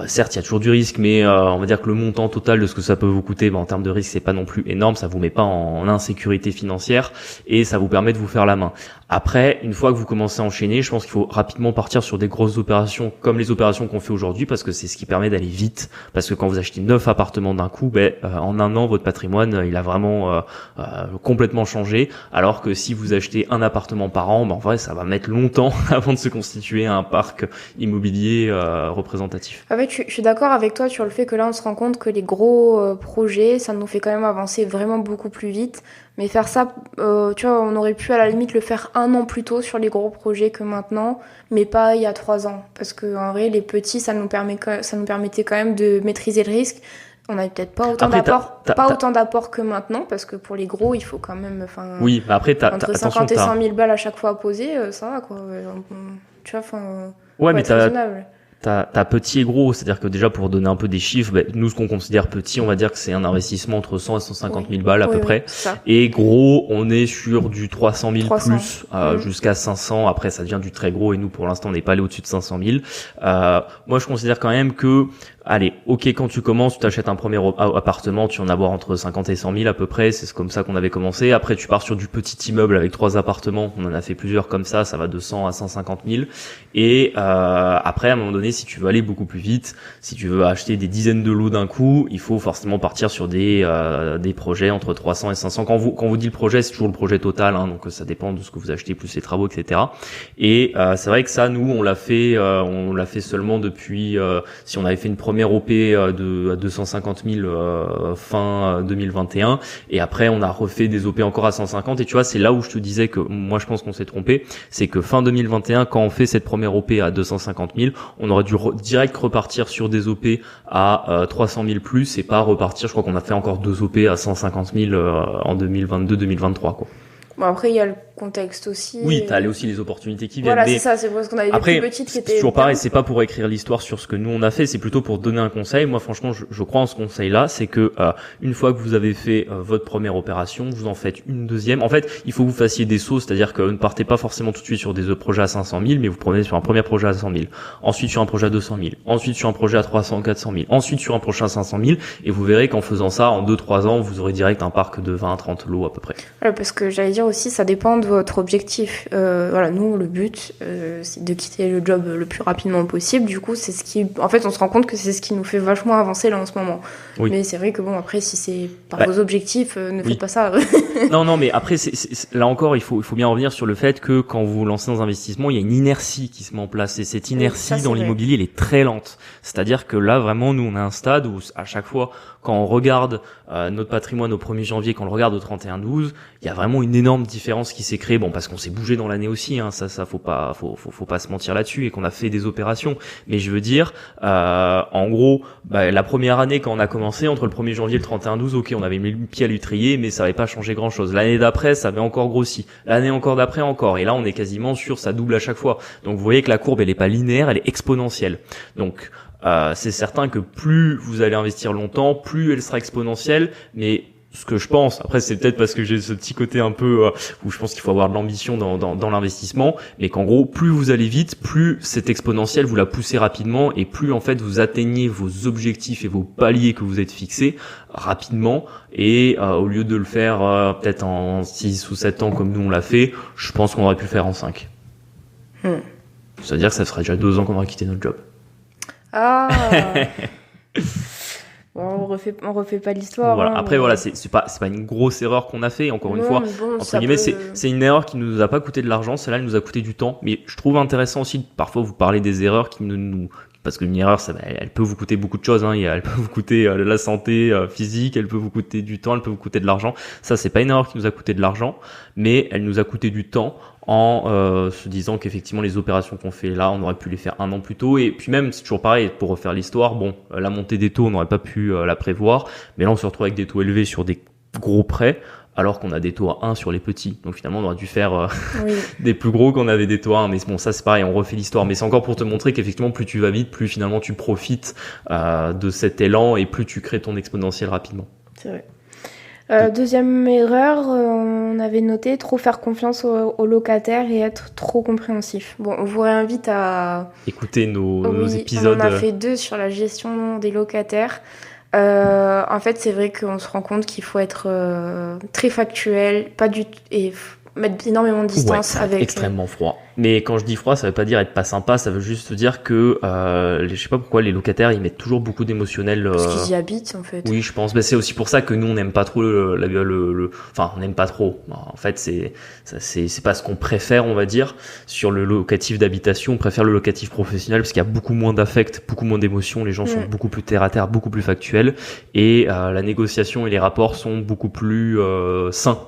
certes, il y a toujours du risque, mais on va dire que le montant total de ce que ça peut vous coûter, en termes de risque, c'est pas non plus énorme, ça vous met pas en insécurité financière et ça vous permet de vous faire la main. Après, une fois que vous commencez à enchaîner, je pense qu'il faut rapidement partir sur des grosses opérations comme les opérations qu'on fait aujourd'hui, parce que c'est ce qui permet d'aller vite. Parce que quand vous achetez 9 appartements d'un coup, en un an, votre patrimoine, il a vraiment complètement changé. Alors que si vous achetez un appartement par an, en vrai, ça va mettre longtemps avant de se constituer un parc immobilier représentatif. En fait, je suis d'accord avec toi sur le fait que là, on se rend compte que les gros projets, ça nous fait quand même avancer vraiment beaucoup plus vite. Mais faire ça, tu vois, on aurait pu à la limite le faire 1 an plus tôt sur les gros projets que maintenant, mais pas il y a 3 ans. Parce que en vrai, les petits, ça nous permettait quand même de maîtriser le risque. On n'avait peut-être pas autant d'apports que maintenant, parce que pour les gros, il faut quand même... Oui, mais après, entre 50 et 100 000 balles à chaque fois à poser, ça va, quoi. Tu vois, ouais, mais raisonnable. T'as petit et gros, c'est-à-dire que déjà pour donner un peu des chiffres, nous ce qu'on considère petit, on va dire que c'est un investissement entre 100 et 150 000 balles à peu près. Et gros, on est sur du 300 000 plus jusqu'à 500. Après, ça devient du très gros et nous pour l'instant on n'est pas allé au-dessus de 500 000. Moi je considère quand même que allez, ok, quand tu commences, tu t'achètes un premier appartement, tu en as avoir entre 50 et 100 000 à peu près, c'est comme ça qu'on avait commencé. Après, tu pars sur du petit immeuble avec 3 appartements, on en a fait plusieurs comme ça va de 100 à 150 000. Et après, à un moment donné, si tu veux aller beaucoup plus vite, si tu veux acheter des dizaines de lots d'un coup, il faut forcément partir sur des projets entre 300 et 500. Quand vous dit le projet, c'est toujours le projet total, donc ça dépend de ce que vous achetez plus les travaux, etc. Et c'est vrai que ça, nous, on l'a fait seulement depuis, si on avait fait une première OP à 250 000 fin 2021 et après on a refait des OP encore à 150 et tu vois c'est là où je te disais que moi je pense qu'on s'est trompé, c'est que fin 2021 quand on fait cette première OP à 250 000 on aurait dû direct repartir sur des OP à 300 000 plus et pas repartir, je crois qu'on a fait encore 2 OP à 150 000 en 2022-2023 quoi. Bon, après, il y a le contexte aussi. Oui, t'as aussi les opportunités qui viennent. Voilà, c'est ça, c'est parce qu'on avait des plus petites qui étaient... C'est toujours pareil, c'est pas pour écrire l'histoire sur ce que nous on a fait, c'est plutôt pour donner un conseil. Moi, franchement, je crois en ce conseil-là, c'est que une fois que vous avez fait votre première opération, vous en faites une deuxième. En fait, il faut que vous fassiez des sauts, c'est-à-dire que ne partez pas forcément tout de suite sur des projets à 500 000, mais vous prenez sur un premier projet à 100 000, ensuite sur un projet à 200 000, ensuite sur un projet à 300, 400 000, ensuite sur un prochain à 500 000, et vous verrez qu'en faisant ça, en 2-3 ans, vous aurez direct un parc de 20 à 30 lots à peu près. Voilà, parce que j'allais dire aussi, ça dépend de votre objectif. Voilà, nous, le but, c'est de quitter le job le plus rapidement possible. Du coup, c'est ce qui... En fait, on se rend compte que c'est ce qui nous fait vachement avancer là en ce moment. Oui. Mais c'est vrai que bon, après, si c'est par vos objectifs, ne faites pas ça. Non, mais après, là encore, il faut bien revenir sur le fait que quand vous vous lancez dans un investissement, il y a une inertie qui se met en place. Et cette inertie dans l'immobilier, elle est très lente. C'est-à-dire que là, vraiment, nous, on a un stade où à chaque fois, quand on regarde notre patrimoine au 1er janvier, quand on le regarde au 31/12, il y a vraiment une énorme différence qui s'est créée. Bon, parce qu'on s'est bougé dans l'année aussi, hein, ça faut pas se mentir là-dessus, et qu'on a fait des opérations. Mais je veux dire, en gros, la première année quand on a commencé, entre le 1er janvier et le 31/12, ok, on avait mis le pied à l'étrier, mais ça avait pas changé grand-chose. L'année d'après, ça avait encore grossi. L'année encore d'après encore. Et là, on est quasiment sur ça double à chaque fois. Donc vous voyez que la courbe, elle est pas linéaire, elle est exponentielle. Donc c'est certain que plus vous allez investir longtemps, plus elle sera exponentielle, mais ce que je pense, après c'est peut-être parce que j'ai ce petit côté un peu où je pense qu'il faut avoir de l'ambition dans l'investissement, mais qu'en gros plus vous allez vite, plus cette exponentielle vous la poussez rapidement, et plus en fait vous atteignez vos objectifs et vos paliers que vous êtes fixés rapidement, et au lieu de le faire peut-être en 6 ou 7 ans comme nous on l'a fait, je pense qu'on aurait pu le faire en 5. C'est-à-dire que ça ferait déjà 2 ans qu'on aurait quitté notre job. Ah. Bon, on refait pas l'histoire. Voilà. Hein, après, voilà, c'est pas une grosse erreur qu'on a fait. Encore une fois, bon, entre guillemets, c'est une erreur qui nous a pas coûté de l'argent. Celle-là, elle nous a coûté du temps. Mais je trouve intéressant aussi, parfois, vous parlez des erreurs parce qu'une erreur, elle peut vous coûter beaucoup de choses, hein. Elle peut vous coûter la santé physique, elle peut vous coûter du temps, elle peut vous coûter de l'argent. Ça, c'est pas une erreur qui nous a coûté de l'argent, mais elle nous a coûté du temps en se disant qu'effectivement les opérations qu'on fait là, on aurait pu les faire 1 an plus tôt. Et puis même, c'est toujours pareil, pour refaire l'histoire, bon, la montée des taux, on n'aurait pas pu la prévoir, mais là on se retrouve avec des taux élevés sur des gros prêts, alors qu'on a des taux à 1 sur les petits. Donc finalement, on aurait dû faire des plus gros qu'on avait des taux à 1. Mais bon, ça c'est pareil, on refait l'histoire. Mais c'est encore pour te montrer qu'effectivement, plus tu vas vite, plus finalement tu profites de cet élan, et plus tu crées ton exponentiel rapidement. C'est vrai. Deuxième erreur, on avait noté trop faire confiance aux locataires et être trop compréhensif. Bon, on vous réinvite à écouter nos épisodes. On en a fait 2 sur la gestion des locataires. En fait, c'est vrai qu'on se rend compte qu'il faut être très factuel, et mettre énormément de distance avec. Extrêmement froid. Mais quand je dis froid, ça veut pas dire être pas sympa, ça veut juste dire que je sais pas pourquoi les locataires ils mettent toujours beaucoup d'émotionnel. Parce qu'ils y habitent en fait. Oui, je pense. Mais c'est aussi pour ça que nous on n'aime pas trop enfin on n'aime pas trop. En fait c'est pas ce qu'on préfère, on va dire. Sur le locatif d'habitation, on préfère le locatif professionnel parce qu'il y a beaucoup moins d'affect, beaucoup moins d'émotions. Les gens sont beaucoup plus terre à terre, beaucoup plus factuels, et la négociation et les rapports sont beaucoup plus sains.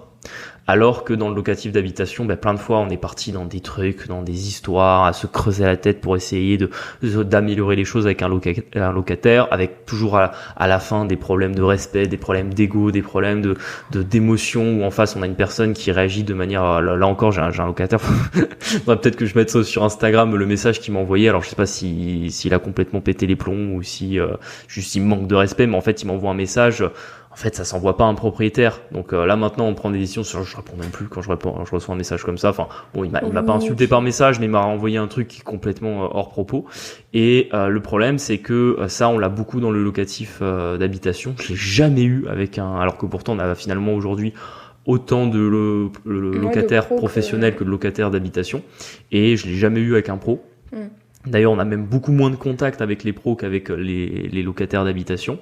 Alors que dans le locatif d'habitation, plein de fois, on est parti dans des trucs, dans des histoires, à se creuser la tête pour essayer d'améliorer les choses avec un locataire, avec toujours à la fin des problèmes de respect, des problèmes d'ego, des problèmes d'émotion, où en face, on a une personne qui réagit de manière, là encore, j'ai un locataire, faudrait peut-être que je mette ça sur Instagram, le message qu'il m'a envoyé. Alors, je sais pas s'il a complètement pété les plombs ou si, juste il manque de respect, mais en fait, il m'envoie un message. En fait, ça s'envoie pas à un propriétaire. Donc là maintenant, on prend des décisions. Je réponds même plus quand je reçois un message comme ça. Enfin, bon, il m'a pas insulté par message, mais il m'a envoyé un truc qui est complètement hors propos. Et le problème, c'est que ça, on l'a beaucoup dans le locatif d'habitation. Je l'ai jamais eu avec alors que pourtant on a finalement aujourd'hui autant de locataires professionnels que de locataires d'habitation. Et je l'ai jamais eu avec un pro. D'ailleurs, on a même beaucoup moins de contact avec les pros qu'avec les locataires d'habitation.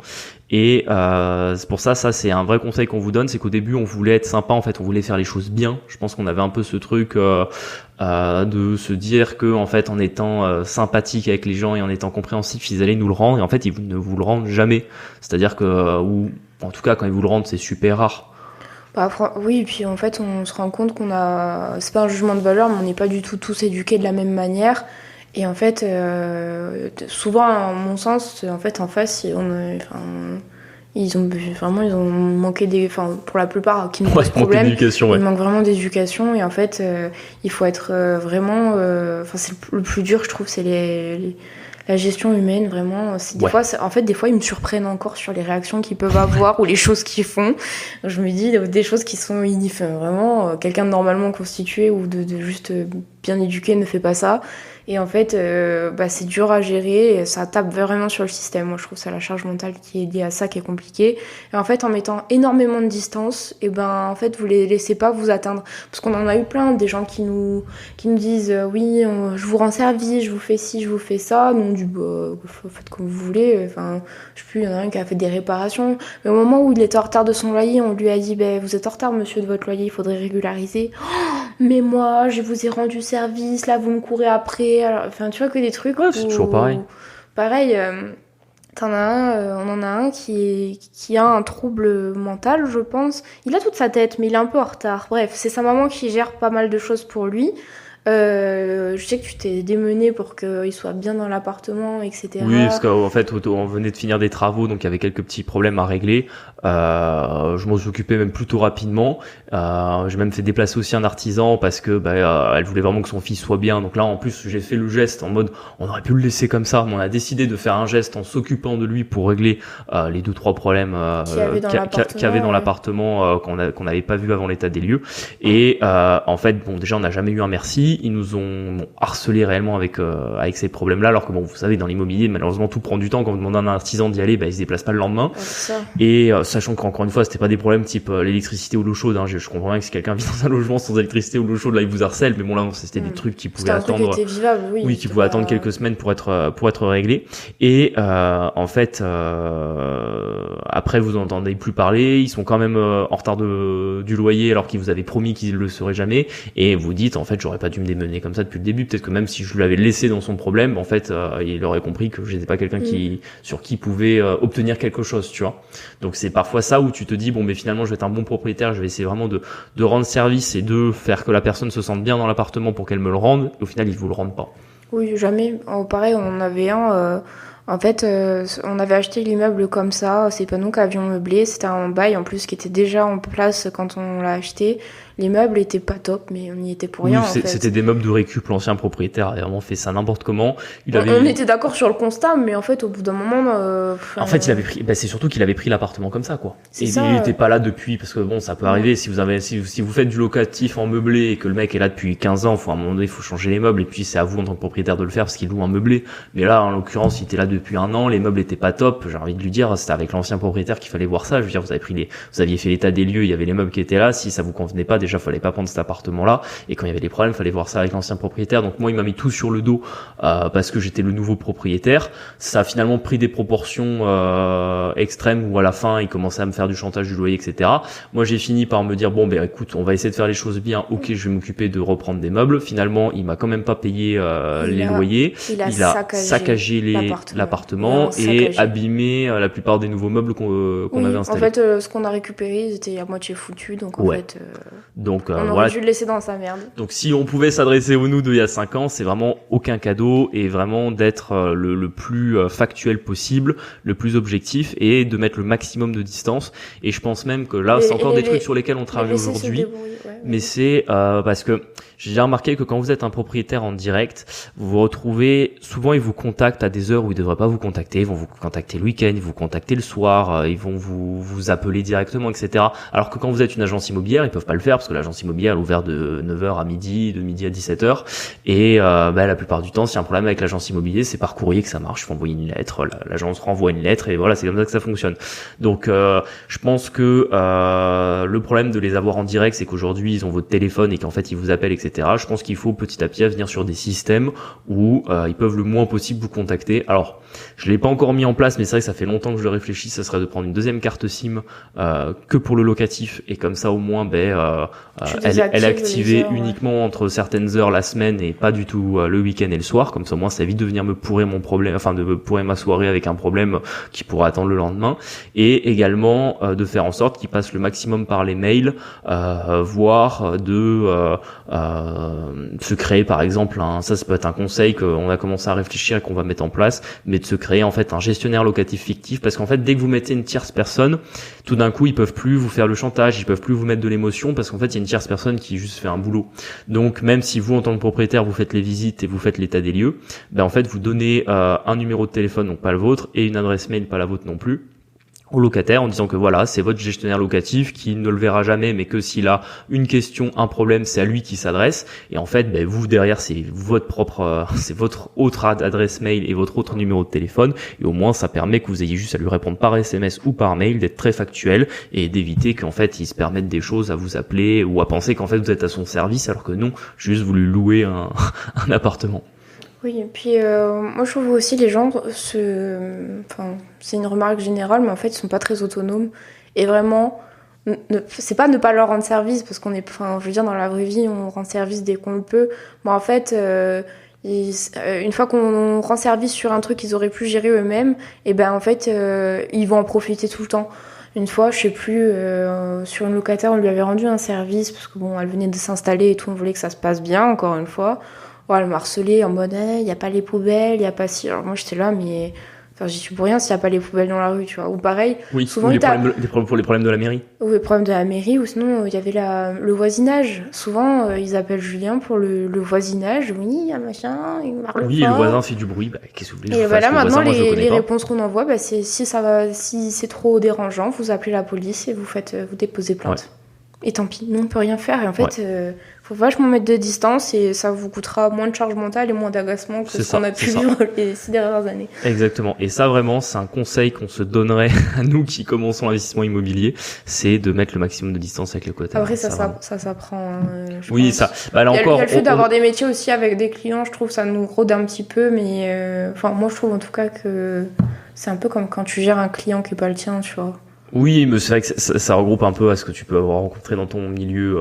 Et c'est pour ça c'est un vrai conseil qu'on vous donne, c'est qu'au début, on voulait être sympa, en fait, on voulait faire les choses bien. Je pense qu'on avait un peu ce truc de se dire que, en fait, en étant sympathique avec les gens et en étant compréhensif, ils allaient nous le rendre. Et en fait, ils ne vous le rendent jamais. C'est-à-dire que, ou en tout cas, quand ils vous le rendent, c'est super rare. Oui, et puis en fait, on se rend compte c'est pas un jugement de valeur, mais on n'est pas du tout tous éduqués de la même manière. Et en fait, souvent, à mon sens, en fait, en face, ils ont manqué pour la plupart qui nous posent problème, d'éducation, ils manquent vraiment d'éducation et en fait, il faut être vraiment, c'est le plus dur, je trouve, c'est la gestion humaine, vraiment. Des fois, ils me surprennent encore sur les réactions qu'ils peuvent avoir ou les choses qu'ils font. Je me dis des choses qui sont vraiment, quelqu'un de normalement constitué ou de juste bien éduqué ne fait pas ça. Et en fait, c'est dur à gérer, et ça tape vraiment sur le système. Moi, je trouve ça la charge mentale qui est liée à ça qui est compliquée. Et en fait, en mettant énormément de distance, en fait, vous les laissez pas vous atteindre. Parce qu'on en a eu plein, des gens qui nous disent oui, je vous rends service, je vous fais ci, je vous fais ça. Nous, on dit faites comme vous voulez. Enfin, je sais plus, il y en a un qui a fait des réparations. Mais au moment où il était en retard de son loyer, on lui a dit vous êtes en retard, monsieur, de votre loyer, il faudrait régulariser. Oh, mais moi, je vous ai rendu service, là, vous me courez après. Alors, tu vois que des trucs. Ouais, c'est toujours pareil. Pareil, on en a un qui a un trouble mental, je pense. Il a toute sa tête, mais il est un peu en retard. Bref, c'est sa maman qui gère pas mal de choses pour lui. Je sais que tu t'es démené pour qu'il soit bien dans l'appartement, etc. Oui, parce qu'en fait, on venait de finir des travaux, donc il y avait quelques petits problèmes à régler. Je m'en suis occupé même plutôt rapidement. J'ai même fait déplacer aussi un artisan parce que elle voulait vraiment que son fils soit bien. Donc là, en plus, j'ai fait le geste en mode, on aurait pu le laisser comme ça, mais on a décidé de faire un geste en s'occupant de lui pour régler les 2-3 problèmes qu'il y avait dans l'appartement qu'on n'avait pas vu avant l'état des lieux. Et en fait, déjà, on n'a jamais eu un merci. Ils nous ont harcelé réellement avec ces problèmes-là, alors que vous savez, dans l'immobilier, malheureusement, tout prend du temps. Quand on demande à un artisan d'y aller, il se déplace pas le lendemain. Ouais, et sachant qu'encore une fois, c'était pas des problèmes type l'électricité ou l'eau chaude. Je comprends bien que si quelqu'un vit dans un logement sans électricité ou l'eau chaude, là, il vous harcèle. Mais bon, là, c'était des trucs qui pouvaient attendre. Qui était vivable, oui. Qui pouvaient attendre quelques semaines pour être réglés. Et en fait, après, vous entendez plus parler. Ils sont quand même en retard du loyer, alors qu'ils vous avaient promis qu'ils le seraient jamais. Et vous dites, en fait, j'aurais pas dû me démener comme ça depuis le début. Peut-être que même si je l'avais laissé dans son problème, en fait, il aurait compris que je n'étais pas quelqu'un sur qui pouvait obtenir quelque chose, tu vois. Donc c'est parfois ça où tu te dis mais finalement je vais être un bon propriétaire, je vais essayer vraiment de rendre service et de faire que la personne se sente bien dans l'appartement pour qu'elle me le rende. Et au final, ils vous le rendent pas. Oui, jamais. Pareil, on en avait un. En fait, on avait acheté l'immeuble comme ça. C'est pas nous qui avions meublé. C'était un bail en plus qui était déjà en place quand on l'a acheté. L'immeuble était pas top, mais on y était pour rien. C'était des meubles de récup. L'ancien propriétaire avait vraiment fait ça n'importe comment. On était d'accord sur le constat, mais en fait, au bout d'un moment, en fait, il avait pris. C'est surtout qu'il avait pris l'appartement comme ça, quoi. Et il n'était pas là depuis, parce que ça peut arriver. Si vous faites du locatif en meublé et que le mec est là depuis 15 ans, à un moment donné, il faut changer les meubles. Et puis c'est à vous en tant que propriétaire de le faire parce qu'il loue un meublé. Mais là, en l'occurrence, il était là depuis 1 an. Les meubles étaient pas top. J'ai envie de lui dire, c'était avec l'ancien propriétaire qu'il fallait voir ça. Je veux dire, vous aviez fait l'état des lieux. Il y avait les meubles qui étaient là. Si ça vous convenait pas, déjà, fallait pas prendre cet appartement-là. Et quand il y avait des problèmes, fallait voir ça avec l'ancien propriétaire. Donc moi, il m'a mis tout sur le dos parce que j'étais le nouveau propriétaire. Ça a finalement pris des proportions extrêmes où à la fin, il commençait à me faire du chantage du loyer, etc. Moi, j'ai fini par me dire écoute, on va essayer de faire les choses bien. Ok, je vais m'occuper de reprendre des meubles. Finalement, il m'a quand même pas payé les loyers. Il a saccagé l'appartement et abîmé la plupart des nouveaux meubles qu'on avait installés. En fait, ce qu'on a récupéré, ils étaient à moitié foutus. Donc en fait, on aurait dû le laisser dans sa merde. Donc si on pouvait s'adresser aux nous d'il y a 5 ans, c'est vraiment aucun cadeau et vraiment d'être le plus factuel possible, le plus objectif et de mettre le maximum de distance. Et je pense même que là, c'est encore des trucs sur lesquels on travaille aujourd'hui. Mais c'est parce que j'ai déjà remarqué que quand vous êtes un propriétaire en direct, vous vous retrouvez, souvent ils vous contactent à des heures où ils devraient pas vous contacter, ils vont vous contacter le week-end, ils vont vous contacter le soir, ils vont vous appeler directement, etc. Alors que quand vous êtes une agence immobilière, ils peuvent pas le faire parce que l'agence immobilière elle est ouverte de 9h à midi, de midi à 17h. Et la plupart du temps, s'il y a un problème avec l'agence immobilière, c'est par courrier que ça marche. Il faut envoyer une lettre, l'agence renvoie une lettre et voilà, c'est comme ça que ça fonctionne. Donc je pense que le problème de les avoir en direct, c'est qu'aujourd'hui ils ont votre téléphone et qu'en fait ils vous appellent, etc. Je pense qu'il faut petit à petit venir sur des systèmes où ils peuvent le moins possible vous contacter. Alors, je l'ai pas encore mis en place, mais c'est vrai que ça fait longtemps que je le réfléchis. Ça serait de prendre une deuxième carte SIM que pour le locatif et comme ça au moins, elle est activée uniquement entre certaines heures la semaine et pas du tout le week-end et le soir. Comme ça au moins, ça évite de venir me pourrir mon problème, de me pourrir ma soirée avec un problème qui pourrait attendre le lendemain. Et également de faire en sorte qu'il passe le maximum par les mails, voire de se créer par exemple ça peut être un conseil qu'on a commencé à réfléchir et qu'on va mettre en place, mais de se créer en fait un gestionnaire locatif fictif, parce qu'en fait dès que vous mettez une tierce personne, tout d'un coup ils peuvent plus vous faire le chantage, ils peuvent plus vous mettre de l'émotion, parce qu'en fait il y a une tierce personne qui juste fait un boulot. Donc même si vous en tant que propriétaire vous faites les visites et vous faites l'état des lieux, ben en fait vous donnez un numéro de téléphone, donc pas le vôtre, et une adresse mail, pas la vôtre non plus, au locataire, en disant que voilà, c'est votre gestionnaire locatif qui ne le verra jamais, mais que s'il a une question, un problème, c'est à lui qui s'adresse. Et en fait, ben, vous derrière, c'est votre propre, c'est votre autre adresse mail et votre autre numéro de téléphone. Et au moins, ça permet que vous ayez juste à lui répondre par SMS ou par mail, d'être très factuel et d'éviter qu'en fait, il se permette des choses à vous appeler ou à penser qu'en fait, vous êtes à son service alors que non, juste vous lui louez un appartement. Oui, et puis moi je trouve aussi les gens, enfin, c'est une remarque générale, mais en fait ils sont pas très autonomes. Et vraiment, c'est pas ne pas leur rendre service, parce qu'on est, enfin, je veux dire, dans la vraie vie, on rend service dès qu'on le peut. Mais en fait, une fois qu'on rend service sur un truc qu'ils auraient pu gérer eux-mêmes, et ben en fait, ils vont en profiter tout le temps. Une fois, je sais plus, sur une locataire, on lui avait rendu un service, parce que bon, elle venait de s'installer et tout, on voulait que ça se passe bien, encore une fois. Ouais, elle m'a harcelée en mode, il n'y a pas les poubelles, il n'y a pas si. Alors moi, j'étais là, mais enfin, j'y suis pour rien s'il n'y a pas les poubelles dans la rue, tu vois. Ou pareil, oui, souvent, ou pour les problèmes de la mairie. Ou les problèmes de la mairie, ou sinon, il y avait le voisinage. Souvent, ils appellent Julien pour le voisinage. Oui, un machin, il parle oui, pas. Et le voisin fait du bruit, bah, qu'est-ce que vous voulez que Et je voilà, fasse, maintenant, voisin, moi, les réponses qu'on envoie, bah, c'est si c'est trop dérangeant, vous appelez la police et vous déposez plainte. Ouais. Et tant pis, nous on peut rien faire. Et en fait, faut vachement mettre de distance et ça vous coûtera moins de charge mentale et moins d'agacement que ce qu'on a pu vivre les 6 dernières années. Exactement. Et ça vraiment, c'est un conseil qu'on se donnerait à nous qui commençons l'investissement immobilier, c'est de mettre le maximum de distance avec le locataire. Après ça s'apprend. Oui, ça. Bah, là il y a encore. Le fait d'avoir des métiers aussi avec des clients, je trouve ça nous rôde un petit peu, mais enfin moi je trouve en tout cas que c'est un peu comme quand tu gères un client qui est pas le tien, tu vois. Oui, mais c'est vrai que ça regroupe un peu à ce que tu peux avoir rencontré dans ton milieu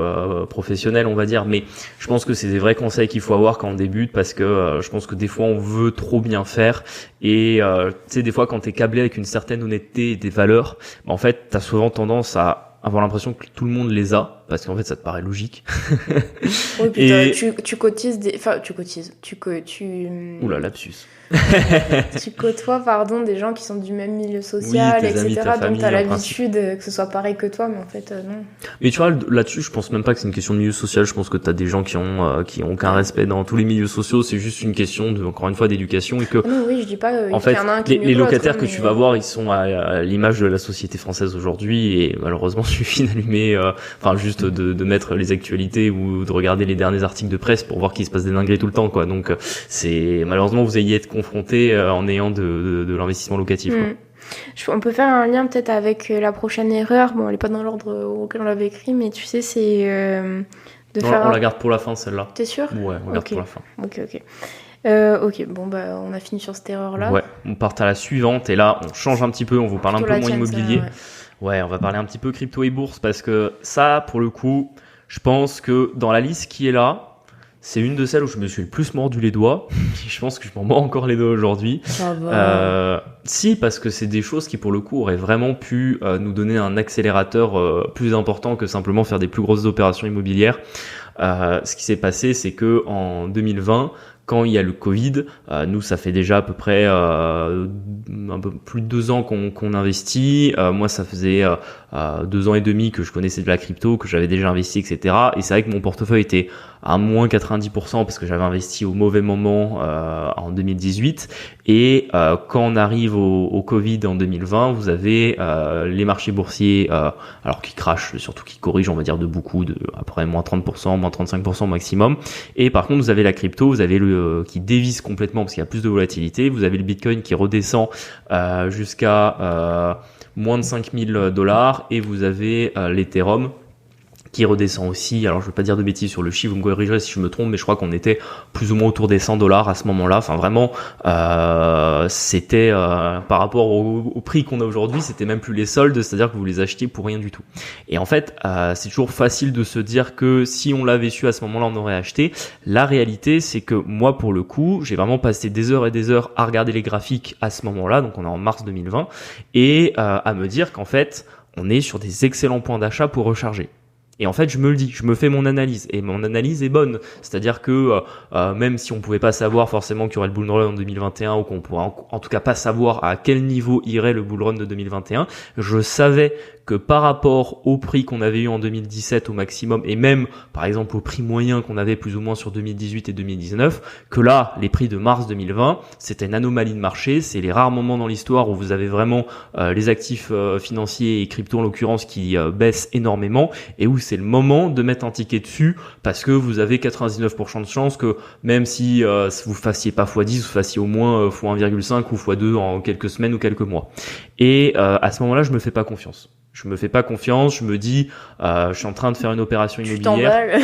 professionnel, on va dire. Mais je pense que c'est des vrais conseils qu'il faut avoir quand on débute, parce que je pense que des fois on veut trop bien faire et tu sais, des fois quand t'es câblé avec une certaine honnêteté et des valeurs, bah, en fait t'as souvent tendance à avoir l'impression que tout le monde les a, parce qu'en fait ça te paraît logique. Oui, putain, tu cotises enfin tu Oula, lapsus. Tu côtoies des gens qui sont du même milieu social, oui, etc. Amis, donc t'as l'habitude que ce soit pareil que toi, mais en fait non. Mais tu vois, là-dessus, je pense même pas que c'est une question de milieu social. Je pense que t'as des gens qui ont aucun respect dans tous les milieux sociaux. C'est juste une question de, encore une fois, d'éducation et que. Non, oui, je dis pas. En fait, les locataires que tu vas voir, ils sont à l'image de la société française aujourd'hui, et malheureusement, il suffit d'allumer, juste de mettre les actualités ou de regarder les derniers articles de presse pour voir qu'il se passe des dingueries tout le temps, quoi. Donc c'est malheureusement vous ayez être confronté en ayant de l'investissement locatif. Quoi. On peut faire un lien peut-être avec la prochaine erreur. Bon, elle est pas dans l'ordre auquel on l'avait écrit, mais tu sais, c'est on la garde pour la fin, celle-là. T'es sûr ? Ouais, on garde pour la fin. Ok, bon, bah, on a fini sur cette erreur-là. Ouais, on part à la suivante, et là, on change un petit peu, on vous parle plutôt un peu moins immobilier. Ça, ouais, on va parler un petit peu crypto et bourse, parce que ça, pour le coup, je pense que dans la liste qui est là, c'est une de celles où je me suis le plus mordu les doigts. Je pense que je m'en mords encore les doigts aujourd'hui. Ça va. Si, parce que c'est des choses qui, pour le coup, auraient vraiment pu nous donner un accélérateur plus important que simplement faire des plus grosses opérations immobilières. Ce qui s'est passé, c'est que en 2020, quand il y a le Covid, nous ça fait déjà à peu près un peu plus de 2 ans qu'on investit. Moi ça faisait 2 ans et demi que je connaissais de la crypto, que j'avais déjà investi, etc. Et c'est vrai que mon portefeuille était à moins 90% parce que j'avais investi au mauvais moment en 2018. Et quand on arrive au Covid en 2020, vous avez les marchés boursiers alors qui crachent, surtout qui corrigent, on va dire de beaucoup, de après moins 30%, moins 35% maximum. Et par contre, vous avez la crypto, vous avez qui dévisse complètement parce qu'il y a plus de volatilité. Vous avez le Bitcoin qui redescend jusqu'à moins de $5,000 et vous avez l'Ethereum qui redescend aussi. Alors je veux pas dire de bêtises sur le chiffre, vous me corrigerez si je me trompe, mais je crois qu'on était plus ou moins autour des $100 à ce moment-là. Enfin vraiment, c'était par rapport au prix qu'on a aujourd'hui, c'était même plus les soldes, c'est-à-dire que vous les achetiez pour rien du tout. Et en fait, c'est toujours facile de se dire que si on l'avait su à ce moment-là, on aurait acheté. La réalité, c'est que moi, pour le coup, j'ai vraiment passé des heures et des heures à regarder les graphiques à ce moment-là, donc on est en mars 2020, et à me dire qu'en fait, on est sur des excellents points d'achat pour recharger. Et en fait, je me le dis, je me fais mon analyse et mon analyse est bonne. C'est-à-dire que même si on pouvait pas savoir forcément qu'il y aurait le bull run en 2021 ou qu'on pourrait en tout cas pas savoir à quel niveau irait le bull run de 2021, je savais que par rapport au prix qu'on avait eu en 2017 au maximum et même par exemple au prix moyen qu'on avait plus ou moins sur 2018 et 2019, que là, les prix de mars 2020, c'était une anomalie de marché. C'est les rares moments dans l'histoire où vous avez vraiment les actifs financiers et crypto en l'occurrence qui baissent énormément et où c'est le moment de mettre un ticket dessus parce que vous avez 99% de chance que même si vous fassiez pas x10, vous fassiez au moins x1,5 ou x2 en quelques semaines ou quelques mois. Et à ce moment-là, je me fais pas confiance. Je me dis, je suis en train de faire une opération immobilière.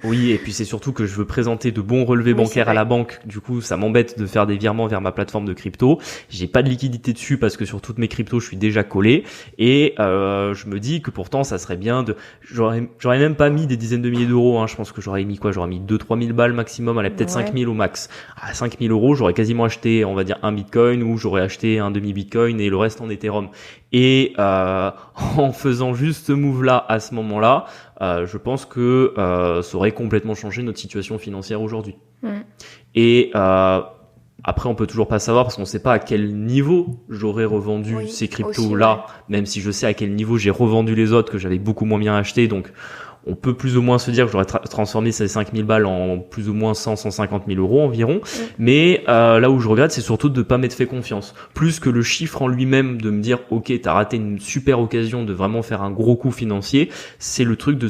Oui, et puis c'est surtout que je veux présenter de bons relevés bancaires à la banque. Du coup, ça m'embête de faire des virements vers ma plateforme de crypto. J'ai pas de liquidité dessus parce que sur toutes mes cryptos, je suis déjà collé. Et je me dis que pourtant, ça serait bien de... J'aurais même pas mis des dizaines de milliers d'euros. Hein. Je pense que j'aurais mis quoi? J'aurais mis 2-3 000 balles maximum. Allez, peut-être 5 000 au max. À 5 000 euros, j'aurais quasiment acheté, on va dire, un bitcoin ou j'aurais acheté un demi-bitcoin et le reste en Ethereum. Et en faisant juste ce move-là à ce moment-là, je pense que ça aurait complètement changé notre situation financière aujourd'hui. Et après, on peut toujours pas savoir parce qu'on sait pas à quel niveau j'aurais revendu ces cryptos-là, même si je sais à quel niveau j'ai revendu les autres que j'avais beaucoup moins bien acheté. Donc, on peut plus ou moins se dire que j'aurais transformé ces 5 000 balles en plus ou moins 150 000 euros environ. Mais là où je regrette, c'est surtout de pas m'être fait confiance. Plus que le chiffre en lui-même, de me dire, ok, t'as raté une super occasion de vraiment faire un gros coup financier, c'est le truc de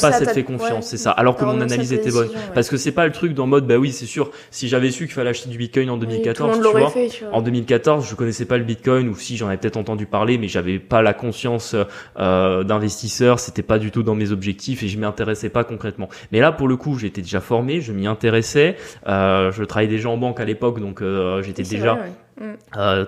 pas s'être fait confiance, c'est ça. Alors que mon analyse était bonne. Parce que c'est pas le truc d'en mode, bah oui, c'est sûr, si j'avais su qu'il fallait acheter du Bitcoin en 2014, tu vois, en 2014, je connaissais pas le Bitcoin, ou si j'en avais peut-être entendu parler, mais j'avais pas la conscience d'investisseur, c'était pas du tout dans mes objectifs et je m'y intéressais pas concrètement. Mais là, pour le coup, j'étais déjà formé, je m'y intéressais, je travaillais déjà en banque à l'époque, donc j'étais déjà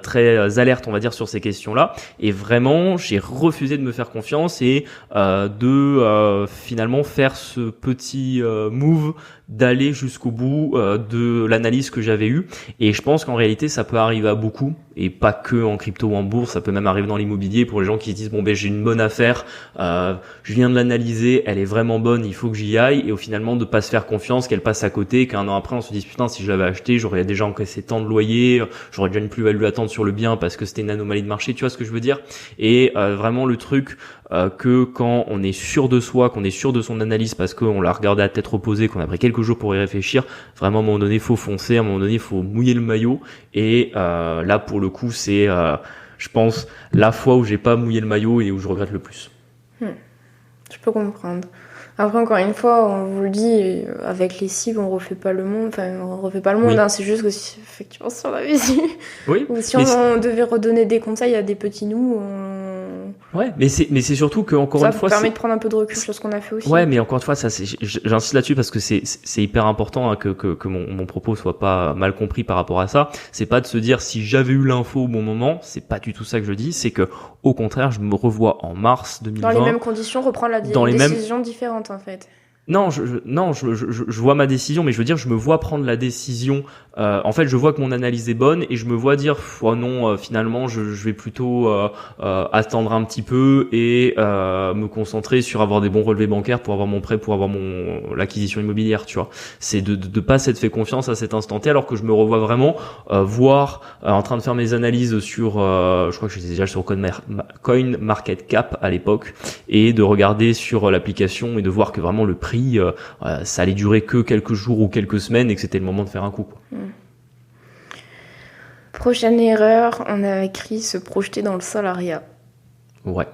très alerte, on va dire, sur ces questions-là. Et vraiment, j'ai refusé de me faire confiance et de finalement faire ce petit move d'aller jusqu'au bout de l'analyse que j'avais eue. Et je pense qu'en réalité, ça peut arriver à beaucoup, et pas que en crypto ou en bourse, ça peut même arriver dans l'immobilier pour les gens qui se disent, bon ben j'ai une bonne affaire, je viens de l'analyser, elle est vraiment bonne, il faut que j'y aille, et au finalement de pas se faire confiance, qu'elle passe à côté, qu'un an après on se dise, putain, si je l'avais acheté, j'aurais déjà encaissé tant de loyer, j'aurais déjà une plus-value à attendre sur le bien parce que c'était une anomalie de marché, tu vois ce que je veux dire? Et vraiment le truc que quand on est sûr de soi, qu'on est sûr de son analyse parce qu'on l'a regardé à tête reposée, qu'on a pris quelques jours pour y réfléchir, vraiment à un moment donné faut foncer, à un moment donné faut mouiller le maillot. Et là pour le coup c'est je pense la fois où j'ai pas mouillé le maillot et où je regrette le plus. Je peux comprendre. Après, encore une fois, on vous le dit, avec les cibles, on refait pas le monde. Enfin, on refait pas le monde, hein, c'est juste que si, effectivement, si on avait su. Oui. Ou si on devait redonner des conseils à des petits nous, Ouais, mais c'est surtout que, encore une fois. Ça permet de prendre un peu de recul sur ce qu'on a fait aussi. Ouais, mais encore une fois, ça, j'insiste là-dessus parce que c'est hyper important, hein, que mon propos soit pas mal compris par rapport à ça. C'est pas de se dire si j'avais eu l'info au bon moment, c'est pas du tout ça que je dis, c'est que, au contraire, je me revois en mars 2020. Dans les mêmes conditions, reprendre la décision différente, en fait. Non, je vois ma décision, mais je veux dire, je me vois prendre la décision. En fait, je vois que mon analyse est bonne et je me vois dire, oh non, finalement, je vais plutôt attendre un petit peu et me concentrer sur avoir des bons relevés bancaires pour avoir mon prêt, pour avoir l'acquisition immobilière, tu vois. C'est de pas s'être fait confiance à cet instant T, alors que je me revois vraiment voir en train de faire mes analyses sur, je crois que j'étais déjà sur CoinMarketCap à l'époque, et de regarder sur l'application et de voir que vraiment le prix ça allait durer que quelques jours ou quelques semaines et que c'était le moment de faire un coup, quoi. Prochaine erreur, on a écrit se projeter dans le salariat. Ouais.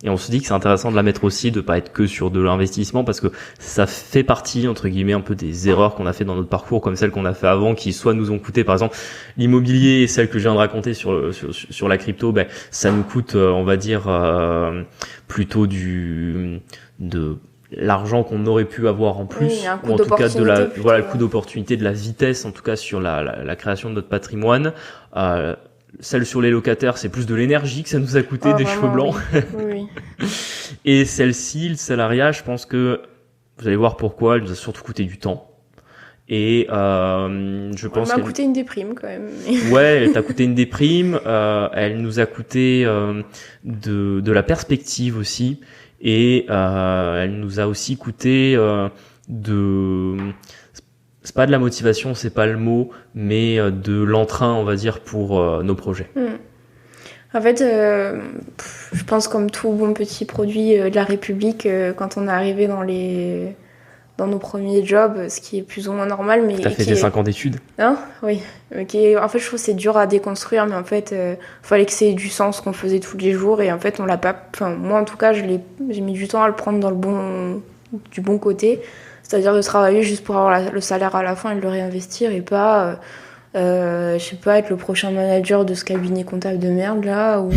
Et on se dit que c'est intéressant de la mettre aussi, de pas être que sur de l'investissement, parce que ça fait partie, entre guillemets, un peu des erreurs qu'on a fait dans notre parcours, comme celles qu'on a fait avant, qui soit nous ont coûté, par exemple, l'immobilier et celle que je viens de raconter sur la crypto, ben, ça nous coûte, on va dire, plutôt de l'argent qu'on aurait pu avoir en plus, ou en tout cas le coût d'opportunité, de la vitesse, en tout cas sur la création de notre patrimoine. Celle sur les locataires, c'est plus de l'énergie que ça nous a coûté, des cheveux blancs. Oui. Et celle-ci, le salariat, je pense que vous allez voir pourquoi, elle nous a surtout coûté du temps. Et je pense qu'elle m'a coûté une déprime quand même. Ouais, elle t'a coûté une déprime. Elle nous a coûté de la perspective aussi. et elle nous a aussi coûté c'est pas de la motivation, c'est pas le mot, mais de l'entrain, on va dire, pour nos projets. En fait, je pense comme tout bon petit produit de la République, quand on est arrivé dans nos premiers jobs, ce qui est plus ou moins normal. Mais t'as fait tes 5 ans d'études? Hein? Oui. Okay. En fait, je trouve que c'est dur à déconstruire, mais en fait, fallait que ça ait du sens qu'on faisait tous les jours, et en fait, on l'a pas. Enfin, moi, en tout cas, j'ai mis du temps à le prendre du bon côté, c'est-à-dire de travailler juste pour avoir le salaire à la fin et de le réinvestir, et pas. Je sais pas, être le prochain manager de ce cabinet comptable de merde là, ou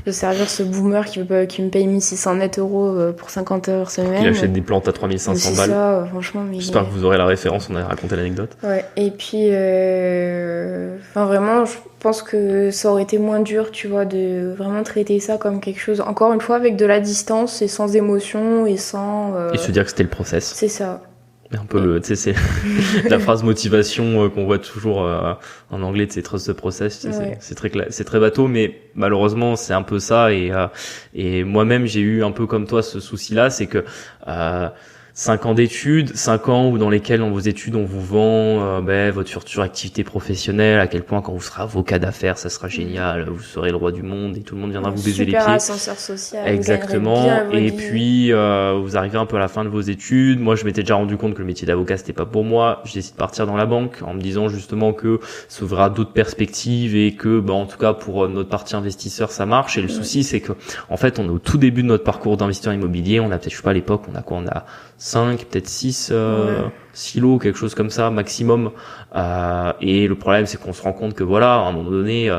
de servir ce boomer qui me paye 1600 net euros pour 50 heures semaine. Il achète des plantes à 3500 balles. C'est ça, franchement. J'espère que vous aurez la référence, on avait raconté l'anecdote. Ouais, et puis, vraiment, je pense que ça aurait été moins dur, tu vois, de vraiment traiter ça comme quelque chose, encore une fois, avec de la distance et sans émotion et sans. Et se dire que c'était le process. C'est ça. Un peu tu sais, c'est la phrase motivation qu'on voit toujours en anglais, c'est trust the process, Ouais. c'est très bateau, mais malheureusement c'est un peu ça, et moi-même j'ai eu un peu comme toi ce souci-là, c'est que 5 ans d'études, 5 ans où dans lesquels dans vos études on vous vend votre future activité professionnelle, à quel point quand vous serez avocat d'affaires ça sera génial, vous serez le roi du monde et tout le monde viendra vous baiser les pieds. Super ascenseur social. Exactement. Et puis vous arrivez un peu à la fin de vos études. Moi je m'étais déjà rendu compte que le métier d'avocat c'était pas pour moi. J'ai décidé de partir dans la banque en me disant justement que ça ouvrira d'autres perspectives et que en tout cas pour notre partie investisseur ça marche. Et le souci c'est que en fait on est au tout début de notre parcours d'investisseur immobilier. On a peut-être, je sais pas à l'époque, on a 5, peut-être 6 silos, quelque chose comme ça, maximum. Et le problème, c'est qu'on se rend compte que voilà, à un moment donné,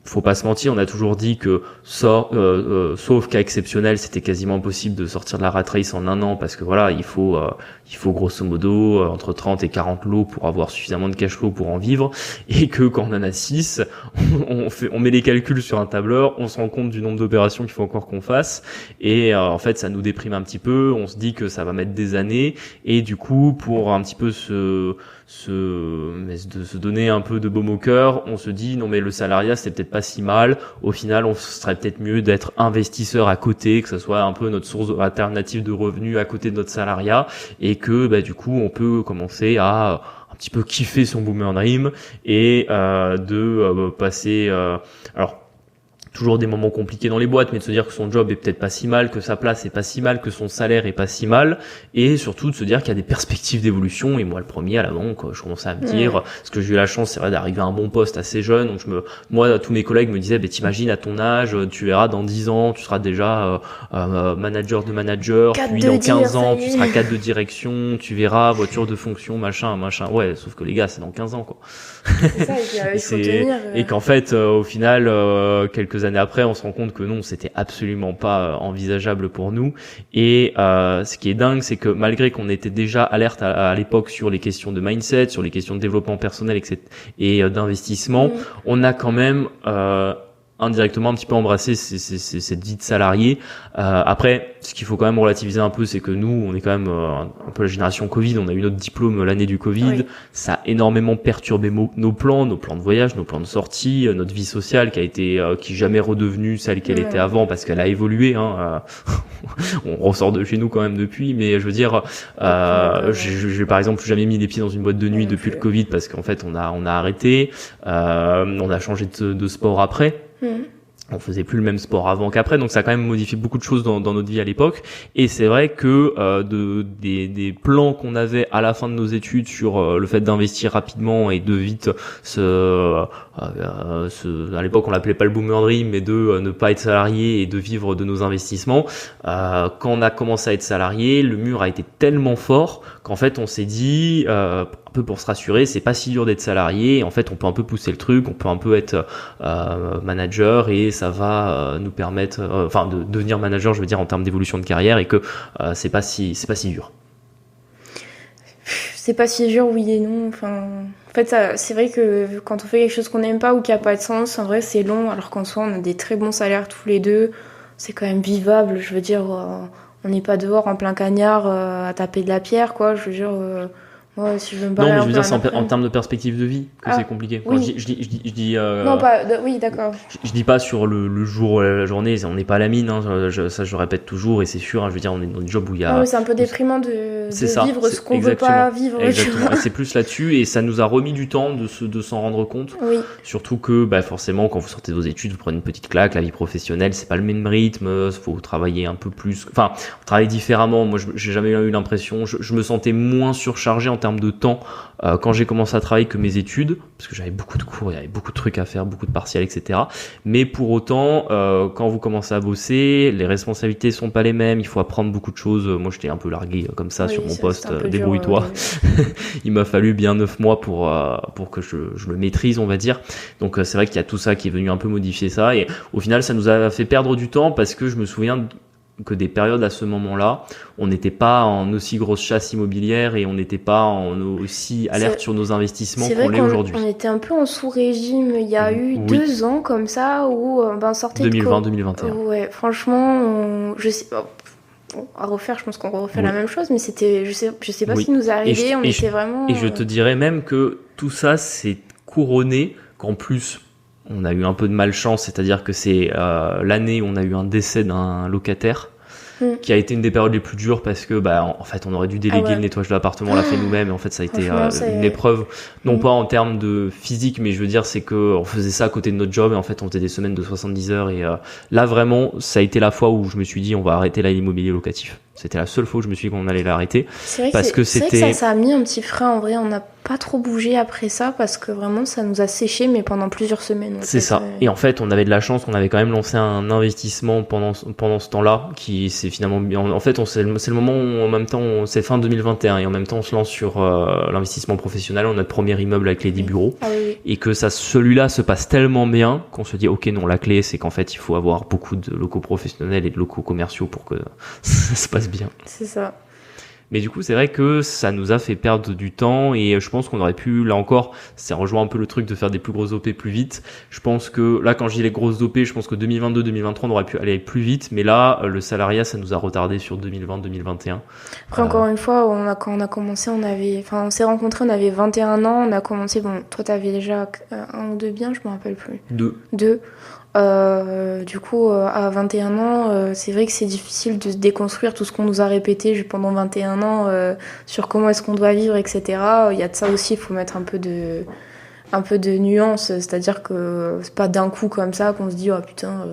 faut pas se mentir, on a toujours dit que sauf cas exceptionnel, c'était quasiment impossible de sortir de la rat race en un an, parce que voilà, il faut grosso modo entre 30 et 40 lots pour avoir suffisamment de cash flow pour en vivre, et que quand on en a 6, on met les calculs sur un tableur, on se rend compte du nombre d'opérations qu'il faut encore qu'on fasse, et en fait ça nous déprime un petit peu, on se dit que ça va mettre des années, et du coup pour un petit peu se donner un peu de baume au cœur, on se dit non mais le salariat c'est peut-être pas si mal, au final on serait peut-être mieux d'être investisseur à côté, que ce soit un peu notre source alternative de revenus à côté de notre salariat, et que du coup on peut commencer à un petit peu kiffer son boomer dream et de passer alors toujours des moments compliqués dans les boîtes, mais de se dire que son job est peut-être pas si mal, que sa place est pas si mal, que son salaire est pas si mal, et surtout de se dire qu'il y a des perspectives d'évolution. Et moi, le premier à la banque, je commençais à me dire, parce que j'ai eu la chance, c'est vrai, d'arriver à un bon poste assez jeune, donc moi, tous mes collègues me disaient, t'imagines à ton âge, tu verras dans 10 ans, tu seras déjà manager de manager, puis dans 15 ans, tu seras cadre de direction, tu verras voiture de fonction, machin. Ouais, sauf que les gars, c'est dans 15 ans, quoi. C'est ça, il faut tenir. Et qu'en fait, au final, quelques années après, on se rend compte que non, c'était absolument pas envisageable pour nous. Et ce qui est dingue, c'est que malgré qu'on était déjà alerte à l'époque sur les questions de mindset, sur les questions de développement personnel, etc., et d'investissement, on a quand même indirectement un petit peu embrasser cette vie de salarié. Après, ce qu'il faut quand même relativiser un peu, c'est que nous, on est quand même un peu la génération Covid, on a eu notre diplôme l'année du Covid, ça a énormément perturbé nos plans de voyage, nos plans de sortie, notre vie sociale qui est jamais redevenue celle qu'elle était avant, parce qu'elle a évolué, on ressort de chez nous quand même depuis, mais je veux dire, j'ai par exemple jamais mis les pieds dans une boîte de nuit depuis le Covid, parce qu'en fait on a arrêté, on a changé de sport après. On faisait plus le même sport avant qu'après, donc ça a quand même modifié beaucoup de choses dans notre vie à l'époque. Et c'est vrai que des plans qu'on avait à la fin de nos études sur le fait d'investir rapidement et de vite à l'époque on l'appelait pas le boomer dream, mais de ne pas être salarié et de vivre de nos investissements. Quand on a commencé à être salarié, le mur a été tellement fort qu'en fait on s'est dit un peu pour se rassurer, c'est pas si dur d'être salarié. En fait, on peut un peu pousser le truc, on peut un peu être manager et ça va nous permettre, de devenir manager, je veux dire en termes d'évolution de carrière, et que c'est pas si dur. C'est pas si dur, oui et non. En fait, c'est vrai que quand on fait quelque chose qu'on n'aime pas ou qui a pas de sens, en vrai, c'est long. Alors qu'en soi, on a des très bons salaires tous les deux. C'est quand même vivable. Je veux dire, on n'est pas dehors en plein cagnard à taper de la pierre, quoi. Je veux dire. Ouais, si je veux me Non, barrer mais un je veux peu dire, c'est un en après. termes de perspective de vie que Ah, c'est compliqué. Quand oui. je dis Non, pas. Oui, d'accord. je dis pas sur le jour, la journée, on n'est pas à la mine, hein, ça je le répète toujours, et c'est sûr, hein, je veux dire, on est dans des jobs où il y Non, mais a... c'est un peu où- déprimant C'est de ça, vivre ce c'est qu'on veut pas exactement. vivre, tu Exactement. vois. Et c'est plus là-dessus, et ça nous a remis du temps de s'en rendre compte. Oui, Surtout que, bah, forcément, quand vous sortez de vos études, vous prenez une petite claque, la vie professionnelle, c'est pas le même rythme, faut travailler un peu plus, enfin, on travaille différemment. Moi, j'ai jamais eu l'impression, je me sentais moins surchargé en termes de temps, quand j'ai commencé à travailler que mes études, parce que j'avais beaucoup de cours, il y avait beaucoup de trucs à faire, beaucoup de partiels, etc. Mais pour autant, quand vous commencez à bosser, les responsabilités sont pas les mêmes, il faut apprendre beaucoup de choses. Moi, j'étais un peu largué comme ça oui, sur mon c'est poste, un peu dur, débrouille-toi. Il m'a fallu bien 9 mois pour que je le maîtrise, on va dire. Donc c'est vrai qu'il y a tout ça qui est venu un peu modifier ça, et au final ça nous a fait perdre du temps, parce que je me souviens que des périodes à ce moment-là, on n'était pas en aussi grosse chasse immobilière, et on n'était pas en aussi alerte sur nos investissements qu'on l'est aujourd'hui. On était un peu en sous-régime. Il y a eu Oui. 2 ans comme ça où on sortait 2020-2021. Ouais, franchement, je sais pas. Bon, à refaire, je pense qu'on refait la même chose, mais c'était, je sais pas Oui. ce qui nous est arrivé. On était vraiment. Et je te dirais même que tout ça s'est couronné, qu'en plus on a eu un peu de malchance, c'est-à-dire que c'est l'année où on a eu un décès d'un locataire, qui a été une des périodes les plus dures, parce que en fait on aurait dû déléguer le nettoyage de l'appartement, on l'a fait nous-mêmes, et en fait ça a été une épreuve, non pas en termes de physique, mais je veux dire c'est que on faisait ça à côté de notre job, et en fait on faisait des semaines de 70 heures, et là vraiment ça a été la fois où je me suis dit on va arrêter l'immobilier locatif. C'était la seule fois où je me suis dit qu'on allait l'arrêter. C'est vrai parce que c'était... vrai que ça a mis un petit frein en vrai. On n'a pas trop bougé après ça, parce que vraiment ça nous a séché, mais pendant plusieurs semaines. C'est ça. Et en fait, on avait de la chance, on avait quand même lancé un investissement pendant ce temps-là, qui c'est finalement bien. En fait, c'est le moment où en même temps, c'est fin 2021, et en même temps on se lance sur l'investissement professionnel. On a notre premier immeuble avec les 10 bureaux. Ah, oui. Et que celui-là se passe tellement bien qu'on se dit ok, non, la clé c'est qu'en fait il faut avoir beaucoup de locaux professionnels et de locaux commerciaux pour que ça se passe bien. C'est ça. Mais du coup, c'est vrai que ça nous a fait perdre du temps, et je pense qu'on aurait pu, là encore, ça rejoint un peu le truc de faire des plus grosses OP plus vite. Je pense que là, quand je dis les grosses OP, je pense que 2022-2023, on aurait pu aller plus vite, mais là, le salariat, ça nous a retardé sur 2020-2021. Après, encore une fois, quand on a commencé, on s'est rencontrés, on avait 21 ans, on a commencé, bon, toi, t'avais déjà 1 ou 2 biens, je me rappelle plus. 2. Du coup, à 21 ans, c'est vrai que c'est difficile de se déconstruire tout ce qu'on nous a répété pendant 21 ans sur comment est-ce qu'on doit vivre, etc. Il y a de ça aussi, il faut mettre un peu de nuance, c'est-à-dire que c'est pas d'un coup comme ça qu'on se dit « Oh putain,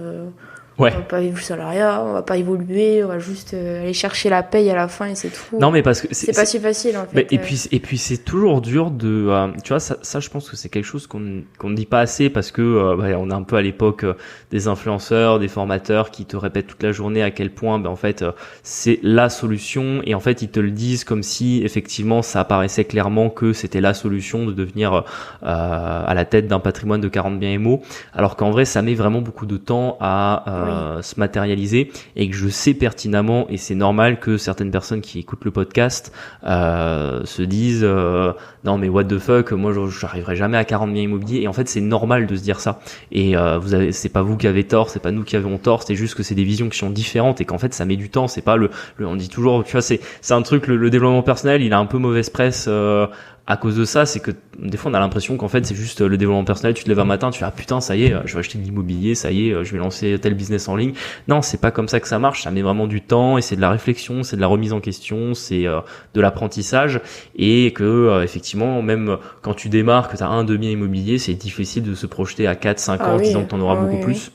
on va pas vivre le salariat, on va pas évoluer, on va juste aller chercher la paye à la fin et c'est tout. » Non, mais parce que c'est pas si facile en fait. Mais, et puis c'est toujours dur de tu vois, ça je pense que c'est quelque chose qu'on ne dit pas assez, parce que on est un peu à l'époque des influenceurs, des formateurs qui te répètent toute la journée à quel point en fait c'est la solution, et en fait ils te le disent comme si effectivement ça apparaissait clairement que c'était la solution de devenir à la tête d'un patrimoine de 40 biens IMO, alors qu'en vrai ça met vraiment beaucoup de temps à se matérialiser, et que je sais pertinemment, et c'est normal que certaines personnes qui écoutent le podcast se disent non mais what the fuck, moi j'arriverai jamais à 40 biens immobiliers, et en fait c'est normal de se dire ça, et c'est pas vous qui avez tort, c'est pas nous qui avons tort, c'est juste que c'est des visions qui sont différentes, et qu'en fait ça met du temps. C'est pas on dit toujours, tu vois, c'est un truc, le développement personnel il a un peu mauvaise presse à cause de ça, c'est que des fois on a l'impression qu'en fait c'est juste le développement personnel, tu te lèves un matin, tu fais ah putain ça y est, je vais acheter de l'immobilier, ça y est, je vais lancer tel business en ligne. Non, c'est pas comme ça que ça marche, ça met vraiment du temps, et c'est de la réflexion, c'est de la remise en question, c'est de l'apprentissage, et que effectivement même quand tu démarres, que tu as 1-2 biens immobiliers, c'est difficile de se projeter à 4-5 ans en disant que tu en auras beaucoup plus.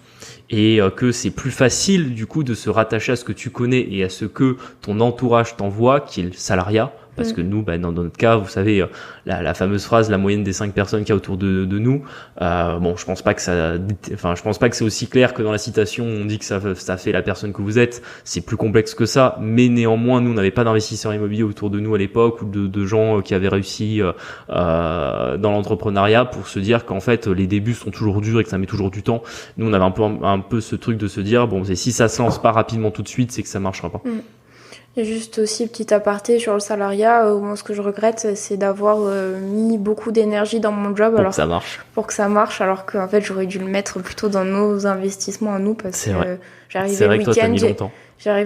Et que c'est plus facile du coup de se rattacher à ce que tu connais et à ce que ton entourage t'envoie, qui est le salariat. Parce que nous, dans notre cas, vous savez, la fameuse phrase, la moyenne des 5 personnes qu'il y a autour de nous. Bon, je pense pas que c'est aussi clair que dans la citation, on dit que ça fait la personne que vous êtes. C'est plus complexe que ça. Mais néanmoins, nous, on n'avait pas d'investisseurs immobiliers autour de nous à l'époque, ou de gens qui avaient réussi dans l'entrepreneuriat, pour se dire qu'en fait, les débuts sont toujours durs et que ça met toujours du temps. Nous, on avait un peu ce truc de se dire, bon, si ça se lance pas rapidement tout de suite, c'est que ça marchera pas. Et juste aussi, petit aparté sur le salariat, moi, ce que je regrette, c'est d'avoir mis beaucoup d'énergie dans mon job que ça marche. Pour que ça marche, alors qu'en fait, j'aurais dû le mettre plutôt dans nos investissements à nous, parce que j'arrivais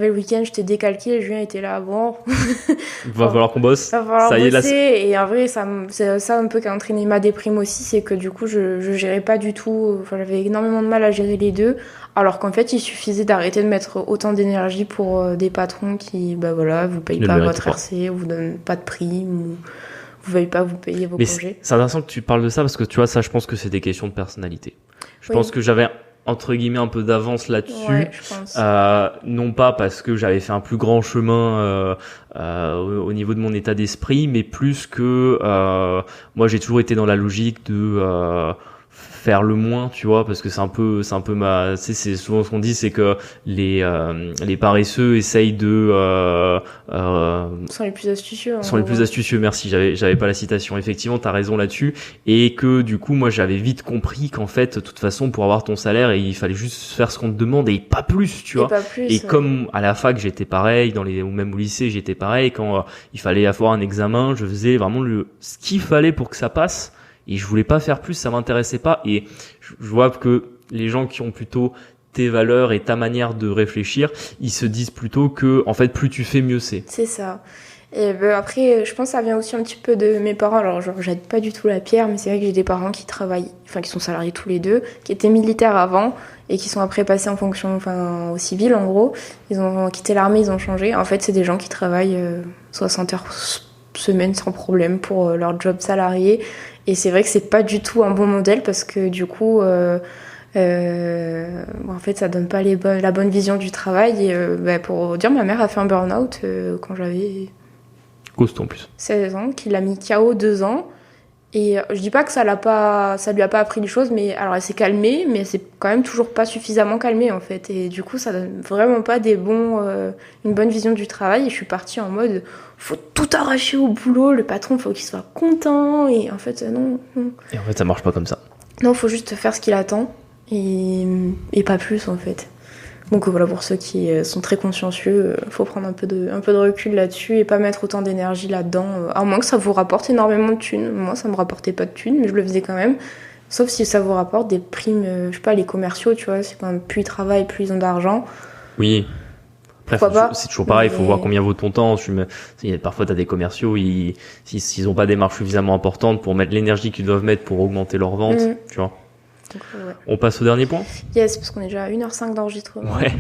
le week-end, j'étais décalquée, Julien était là, bon... Va falloir qu'on bosse. Va falloir ça bosser, et en vrai, c'est ça un peu qui a entraîné ma déprime aussi, c'est que du coup, je gérais pas du tout, enfin, j'avais énormément de mal à gérer les deux, alors qu'en fait, il suffisait d'arrêter de mettre autant d'énergie pour des patrons qui, vous payent pas votre RC, vous donnent pas de prime, ou vous veuillez pas vous payer vos congés. C'est intéressant que tu parles de ça, parce que tu vois, ça, je pense que c'est des questions de personnalité. Je pense que j'avais entre guillemets un peu d'avance là-dessus, non pas parce que j'avais fait un plus grand chemin au niveau de mon état d'esprit, mais plus que moi j'ai toujours été dans la logique de faire le moins, tu vois, parce que c'est un peu c'est souvent ce qu'on dit, c'est que les paresseux essayent de sont les plus astucieux. Sont les plus astucieux, merci, j'avais pas la citation. Effectivement, t'as raison là-dessus, et que du coup, moi, j'avais vite compris qu'en fait, de toute façon, pour avoir ton salaire, il fallait juste faire ce qu'on te demande et pas plus, tu vois. Et comme à la fac, j'étais pareil, ou même au lycée, j'étais pareil, quand il fallait avoir un examen, je faisais vraiment ce qu'il fallait pour que ça passe. Et je voulais pas faire plus, ça m'intéressait pas. Et je vois que les gens qui ont plutôt tes valeurs et ta manière de réfléchir, ils se disent plutôt que, en fait, plus tu fais, mieux c'est. C'est ça. Et après, je pense que ça vient aussi un petit peu de mes parents. Alors, je jette pas du tout la pierre, mais c'est vrai que j'ai des parents qui travaillent, qui sont salariés tous les deux, qui étaient militaires avant et qui sont après passés en fonction, au civil, en gros. Ils ont quitté l'armée, ils ont changé. En fait, c'est des gens qui travaillent 60 heures semaine sans problème pour leur job salarié. Et c'est vrai que c'est pas du tout un bon modèle, parce que du coup, en fait, ça donne pas la bonne vision du travail. Et pour dire, ma mère a fait un burn-out quand j'avais costaud en plus 16 ans, qui l'a mis KO 2 ans. Et je dis pas que ça lui a pas appris les choses, mais alors elle s'est calmée, mais c'est quand même toujours pas suffisamment calmée en fait. Et du coup, ça donne vraiment pas une bonne vision du travail. Et je suis partie en mode, faut tout arracher au boulot, le patron, faut qu'il soit content. Et en fait, non. Et en fait, ça marche pas comme ça. Non, faut juste faire ce qu'il attend et pas plus en fait. Donc voilà, pour ceux qui sont très consciencieux, faut prendre un peu de recul là-dessus et pas mettre autant d'énergie là-dedans, à moins que ça vous rapporte énormément de thunes. Moi, ça me rapportait pas de thunes, mais je le faisais quand même. Sauf si ça vous rapporte des primes, je sais pas, les commerciaux, tu vois, c'est quand même plus ils travaillent, plus ils ont d'argent. Oui. Après, c'est toujours pareil, il faut voir combien vaut ton temps. Parfois, t'as des commerciaux, s'ils ont pas des marges suffisamment importantes pour mettre l'énergie qu'ils doivent mettre pour augmenter leurs ventes, tu vois. Donc, on passe au dernier point ? Yes, parce qu'on est déjà à 1h05 d'enregistrement. Ouais.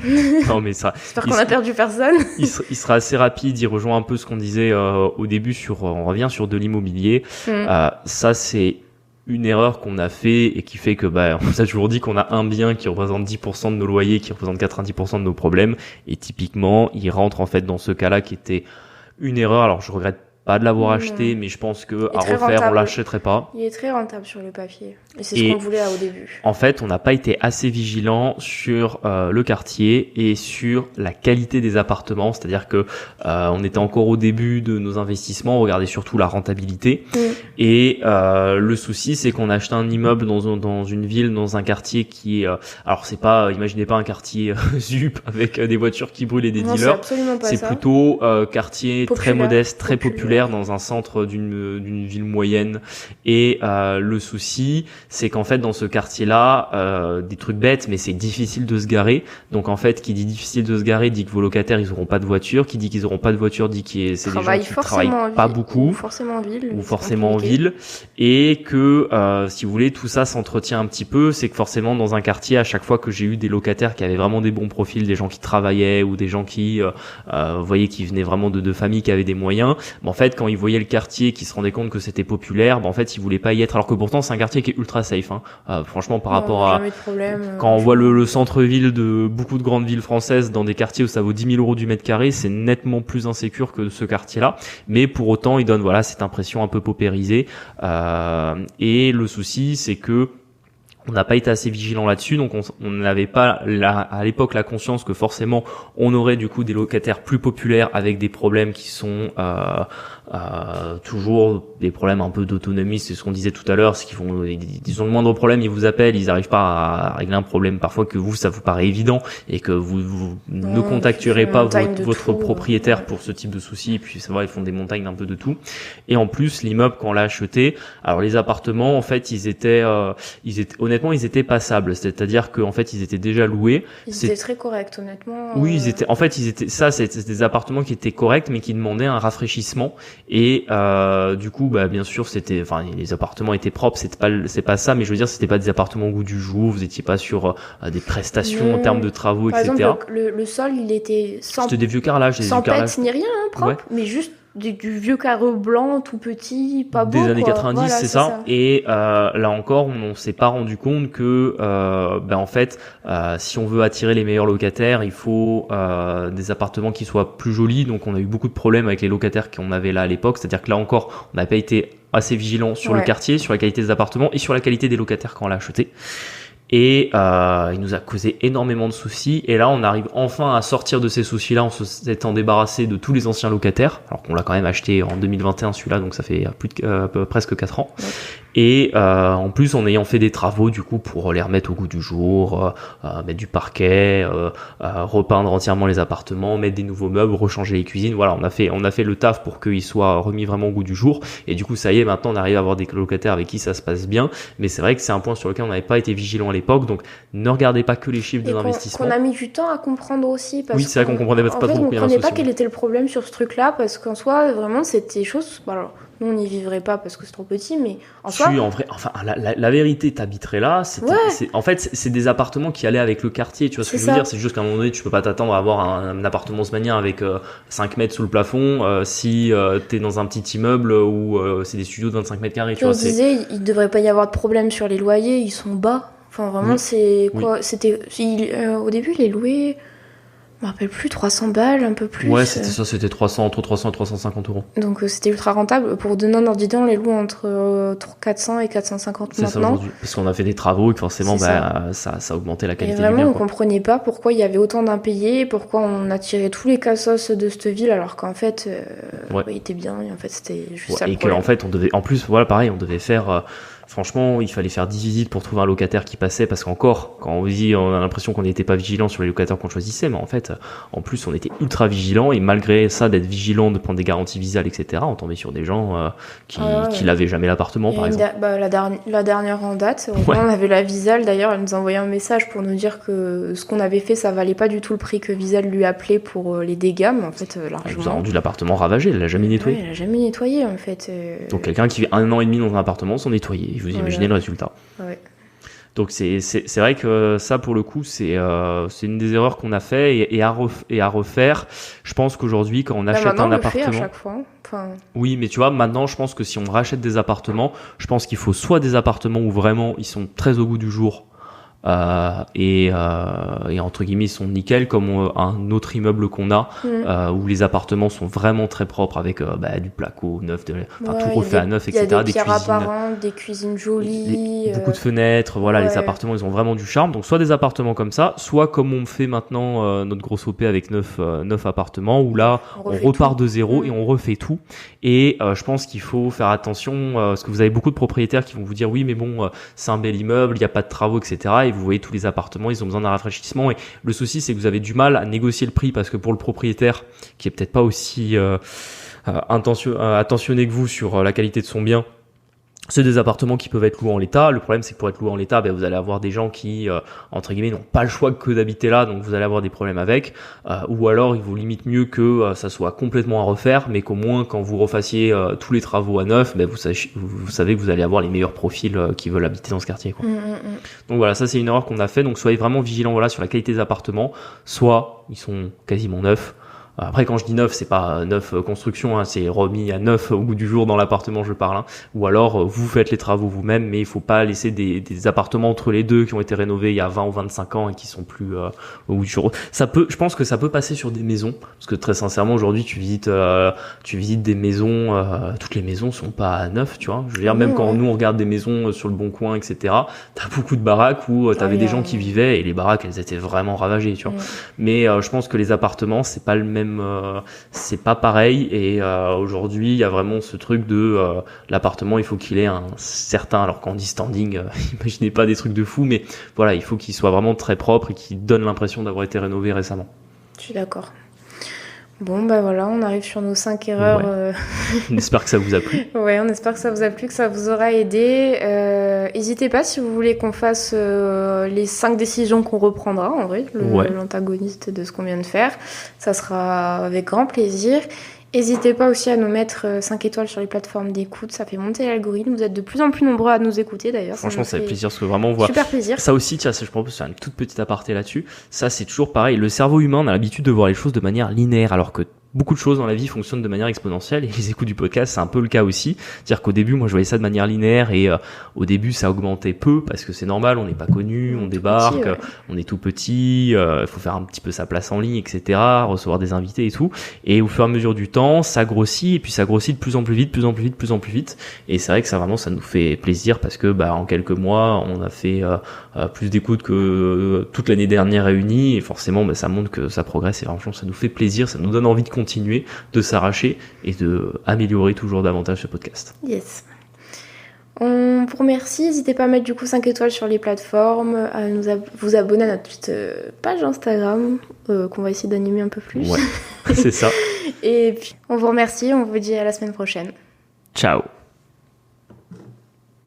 Non, mais ça. J'espère qu'on a perdu personne. Il sera assez rapide, il rejoint un peu ce qu'on disait au début on revient sur de l'immobilier. Ça, c'est une erreur qu'on a fait et qui fait que, on s'est toujours dit qu'on a un bien qui représente 10% de nos loyers, qui représente 90% de nos problèmes. Et typiquement, il rentre en fait dans ce cas-là qui était une erreur. Alors, je regrette pas de l'avoir acheté, mais je pense que à refaire, rentable. On l'achèterait pas. Il est très rentable sur le papier. Et c'est ce qu'on voulait au début. En fait, on n'a pas été assez vigilant sur le quartier et sur la qualité des appartements. C'est-à-dire que on était encore au début de nos investissements. On regardait surtout la rentabilité. Et le souci, c'est qu'on a acheté un immeuble dans une ville, dans un quartier qui est... alors, c'est pas... Imaginez pas un quartier ZUP avec des voitures qui brûlent et des dealers. C'est absolument pas ça. C'est plutôt quartier très modeste, très populaire, dans un centre d'une ville moyenne. Et le souci, c'est qu'en fait dans ce quartier-là, des trucs bêtes, mais c'est difficile de se garer. Donc en fait, qui dit difficile de se garer dit que vos locataires ils auront pas de voiture. Qui dit qu'ils auront pas de voiture dit que c'est des gens qui travaillent pas beaucoup, ou forcément en ville, et que si vous voulez tout ça s'entretient un petit peu. C'est que forcément dans un quartier, à chaque fois que j'ai eu des locataires qui avaient vraiment des bons profils, des gens qui travaillaient ou des gens qui vous voyez qui venaient vraiment de familles qui avaient des moyens, en fait quand ils voyaient le quartier, qu'ils se rendaient compte que c'était populaire, en fait ils voulaient pas y être, alors que pourtant c'est un quartier qui est ultra safe, franchement par rapport à quand on voit le centre-ville de beaucoup de grandes villes françaises dans des quartiers où ça vaut 10 000 € du mètre carré, c'est nettement plus insécure que ce quartier-là, mais pour autant il donne cette impression un peu paupérisée, et le souci c'est que on n'a pas été assez vigilant là-dessus, donc on n'avait pas à l'époque la conscience que forcément on aurait du coup des locataires plus populaires avec des problèmes qui sont Toujours des problèmes un peu d'autonomie, c'est ce qu'on disait tout à l'heure, c'est ils ont le moindre problème, ils vous appellent, ils n'arrivent pas à régler un problème parfois que ça vous paraît évident et que vous ne contacterez pas votre propriétaire pour ce type de soucis. Et puis ça va, ils font des montagnes un peu de tout. Et en plus, l'immeuble quand on l'a acheté, alors les appartements en fait ils étaient honnêtement ils étaient passables, c'est-à-dire qu'en fait ils étaient déjà loués. Ils étaient très corrects honnêtement. Oui, c'était des appartements qui étaient corrects mais qui demandaient un rafraîchissement. Et du coup, bien sûr, les appartements étaient propres, c'est pas ça, mais je veux dire, c'était pas des appartements au goût du jour, vous étiez pas sur des prestations en termes de travaux, par etc. Par exemple, le sol, il était c'était des vieux carrelages, sans pète ni rien, propre, mais juste du vieux carreau blanc tout petit, pas beau. Des années 90, voilà, c'est ça. Et là encore, on s'est pas rendu compte que, en fait, si on veut attirer les meilleurs locataires, il faut des appartements qui soient plus jolis. Donc, on a eu beaucoup de problèmes avec les locataires qu'on avait là à l'époque. C'est-à-dire que là encore, on n'a pas été assez vigilant sur le quartier, sur la qualité des appartements et sur la qualité des locataires quand on l'a acheté. Et il nous a causé énormément de soucis. Et là, on arrive enfin à sortir de ces soucis-là en s'étant débarrassé de tous les anciens locataires, alors qu'on l'a quand même acheté en 2021 celui-là, donc ça fait presque 4 ans. Ouais. Et en plus, en ayant fait des travaux du coup pour les remettre au goût du jour, mettre du parquet, repeindre entièrement les appartements, mettre des nouveaux meubles, rechanger les cuisines. Voilà, on a fait le taf pour qu'ils soient remis vraiment au goût du jour. Et du coup, ça y est, maintenant on arrive à avoir des locataires avec qui ça se passe bien. Mais c'est vrai que c'est un point sur lequel on n'avait pas été vigilant à l'époque. Donc ne regardez pas que les chiffres de l'investissement. Qu'on a mis du temps à comprendre aussi. Oui, c'est vrai qu'on comprenait pas trop. On comprenait pas quel était le problème sur ce truc-là, parce qu'en soi, vraiment, c'était des choses. Alors, nous, on n'y vivrait pas parce que c'est trop petit, mais en soi. En vrai, enfin, la vérité, t'habiterais là. En fait, c'est des appartements qui allaient avec le quartier. Tu vois ce que je veux dire? C'est juste qu'à un moment donné, tu peux pas t'attendre à avoir un appartement haussmannien avec 5 mètres sous le plafond si t'es dans un petit immeuble où c'est des studios de 25 mètres carrés. Tu vois, disais, il devrait pas y avoir de problème sur les loyers, ils sont bas. Enfin, vraiment, c'est quoi? C'était. Au début, les loués. Je me rappelle plus, 300 balles, un peu plus. Ouais, c'était ça, c'était entre 300 et 350 euros. Donc c'était ultra rentable. Pour donner un ordre d'idée, on les loue entre 400 et 450 c'est maintenant. C'est ça aujourd'hui. Parce qu'on a fait des travaux et que forcément, ça a augmenté la qualité du bien. Et vraiment, on quoi. comprenait pas pourquoi il y avait autant d'impayés, pourquoi on attirait tous les cassos de cette ville, alors qu'en fait, il était bien. Et en fait, c'était juste ça le problème. Et qu'en fait, on devait faire... Franchement, il fallait faire 10 visites pour trouver un locataire qui passait, parce qu'encore, quand on dit, on a l'impression qu'on n'était pas vigilant sur les locataires qu'on choisissait, mais en fait, en plus, on était ultra vigilant, et malgré ça, d'être vigilant, de prendre des garanties visales, etc., on tombait sur des gens qui l'avaient jamais l'appartement, par exemple. La dernière en date, on avait la Visale, d'ailleurs, elle nous envoyait un message pour nous dire que ce qu'on avait fait, ça valait pas du tout le prix que Visale lui appelait pour les dégâts, mais en fait, largement. Elle nous a rendu l'appartement ravagé, elle l'a jamais nettoyé. Elle l'a jamais nettoyé, en fait. Donc quelqu'un qui vit 1 an et demi dans un appartement sans nettoyer. Vous imaginez le résultat. Ouais. Donc c'est vrai que ça, pour le coup, c'est une des erreurs qu'on a fait et à refaire. Je pense qu'aujourd'hui, quand on achète un appartement, on le fait à chaque fois. Oui, mais tu vois, maintenant, je pense que si on rachète des appartements, je pense qu'il faut soit des appartements où vraiment ils sont très au goût du jour. Et entre guillemets ils sont nickel, comme un autre immeuble qu'on a où les appartements sont vraiment très propres avec du placo neuf, tout refait à neuf, etc. Il y a des pierres apparentes, des cuisines jolies, beaucoup de fenêtres, les appartements ils ont vraiment du charme. Donc soit des appartements comme ça, soit comme on fait maintenant notre grosse OP avec 9 appartements où là on repart de zéro et on refait tout. Et je pense qu'il faut faire attention parce que vous avez beaucoup de propriétaires qui vont vous dire oui mais bon c'est un bel immeuble, il n'y a pas de travaux, etc. Et vous voyez tous les appartements, ils ont besoin d'un rafraîchissement. Et le souci, c'est que vous avez du mal à négocier le prix parce que pour le propriétaire, qui est peut-être pas aussi attentionné que vous sur la qualité de son bien, c'est des appartements qui peuvent être loués en l'état. Le problème, c'est que pour être loué en l'état, vous allez avoir des gens qui, entre guillemets, n'ont pas le choix que d'habiter là, donc vous allez avoir des problèmes avec. Ou alors, il vaut limite mieux que ça soit complètement à refaire, mais qu'au moins, quand vous refassiez tous les travaux à neuf, vous savez que vous allez avoir les meilleurs profils qui veulent habiter dans ce quartier, quoi. Donc voilà, ça c'est une erreur qu'on a fait. Donc soyez vraiment vigilants, sur la qualité des appartements. Soit ils sont quasiment neufs. Après, quand je dis neuf, c'est pas neuf construction, c'est remis à neuf au goût du jour dans l'appartement, je parle. Ou alors, vous faites les travaux vous-même, mais il faut pas laisser des appartements entre les deux qui ont été rénovés il y a 20 ou 25 ans et qui sont plus au goût du jour. Je pense que ça peut passer sur des maisons, parce que très sincèrement, aujourd'hui, tu visites des maisons, toutes les maisons sont pas neuves, tu vois. Je veux dire, même quand nous on regarde des maisons sur le Bon Coin, etc., t'as beaucoup de baraques où t'avais des gens qui vivaient et les baraques, elles étaient vraiment ravagées, tu vois. Mais je pense que les appartements, c'est pas le même même, c'est pas pareil. Et aujourd'hui, il y a vraiment ce truc de l'appartement, il faut qu'il ait un certain, alors quand on dit standing, imaginez pas des trucs de fou, mais voilà, il faut qu'il soit vraiment très propre et qu'il donne l'impression d'avoir été rénové récemment. Je suis d'accord. Bon, bah voilà, on arrive sur nos 5 erreurs. Ouais. On espère que ça vous a plu. Ouais, on espère que ça vous a plu, que ça vous aura aidé. N'hésitez pas si vous voulez qu'on fasse les 5 décisions qu'on reprendra, en vrai, l'antagoniste de ce qu'on vient de faire. Ça sera avec grand plaisir. N'hésitez pas aussi à nous mettre 5 étoiles sur les plateformes d'écoute, ça fait monter l'algorithme. Vous êtes de plus en plus nombreux à nous écouter d'ailleurs. Franchement, ça fait plaisir parce que vraiment on voit. Super plaisir. Ça aussi, tiens, je propose faire une toute petite aparté là-dessus. Ça, c'est toujours pareil. Le cerveau humain, on a l'habitude de voir les choses de manière linéaire, alors que beaucoup de choses dans la vie fonctionnent de manière exponentielle et les écoutes du podcast, c'est un peu le cas aussi. C'est-à-dire qu'au début, moi, je voyais ça de manière linéaire et au début, ça augmentait peu parce que c'est normal, on n'est pas connu, on débarque, petit, ouais. On est tout petit, il faut faire un petit peu sa place en ligne, etc., recevoir des invités et tout. Et au fur et à mesure du temps, ça grossit et puis ça grossit de plus en plus vite, plus en plus vite, plus en plus vite. Et c'est vrai que ça vraiment, ça nous fait plaisir parce que en quelques mois, on a fait plus d'écoutes que toute l'année dernière réunie et forcément, ça montre que ça progresse et franchement, ça nous fait plaisir, ça nous donne envie de continuer, de s'arracher et de améliorer toujours davantage ce podcast. Yes. On vous remercie, n'hésitez pas à mettre du coup 5 étoiles sur les plateformes, à vous abonner à notre petite page Instagram qu'on va essayer d'animer un peu plus. Ouais, c'est ça. Et puis on vous remercie, on vous dit à la semaine prochaine. Ciao.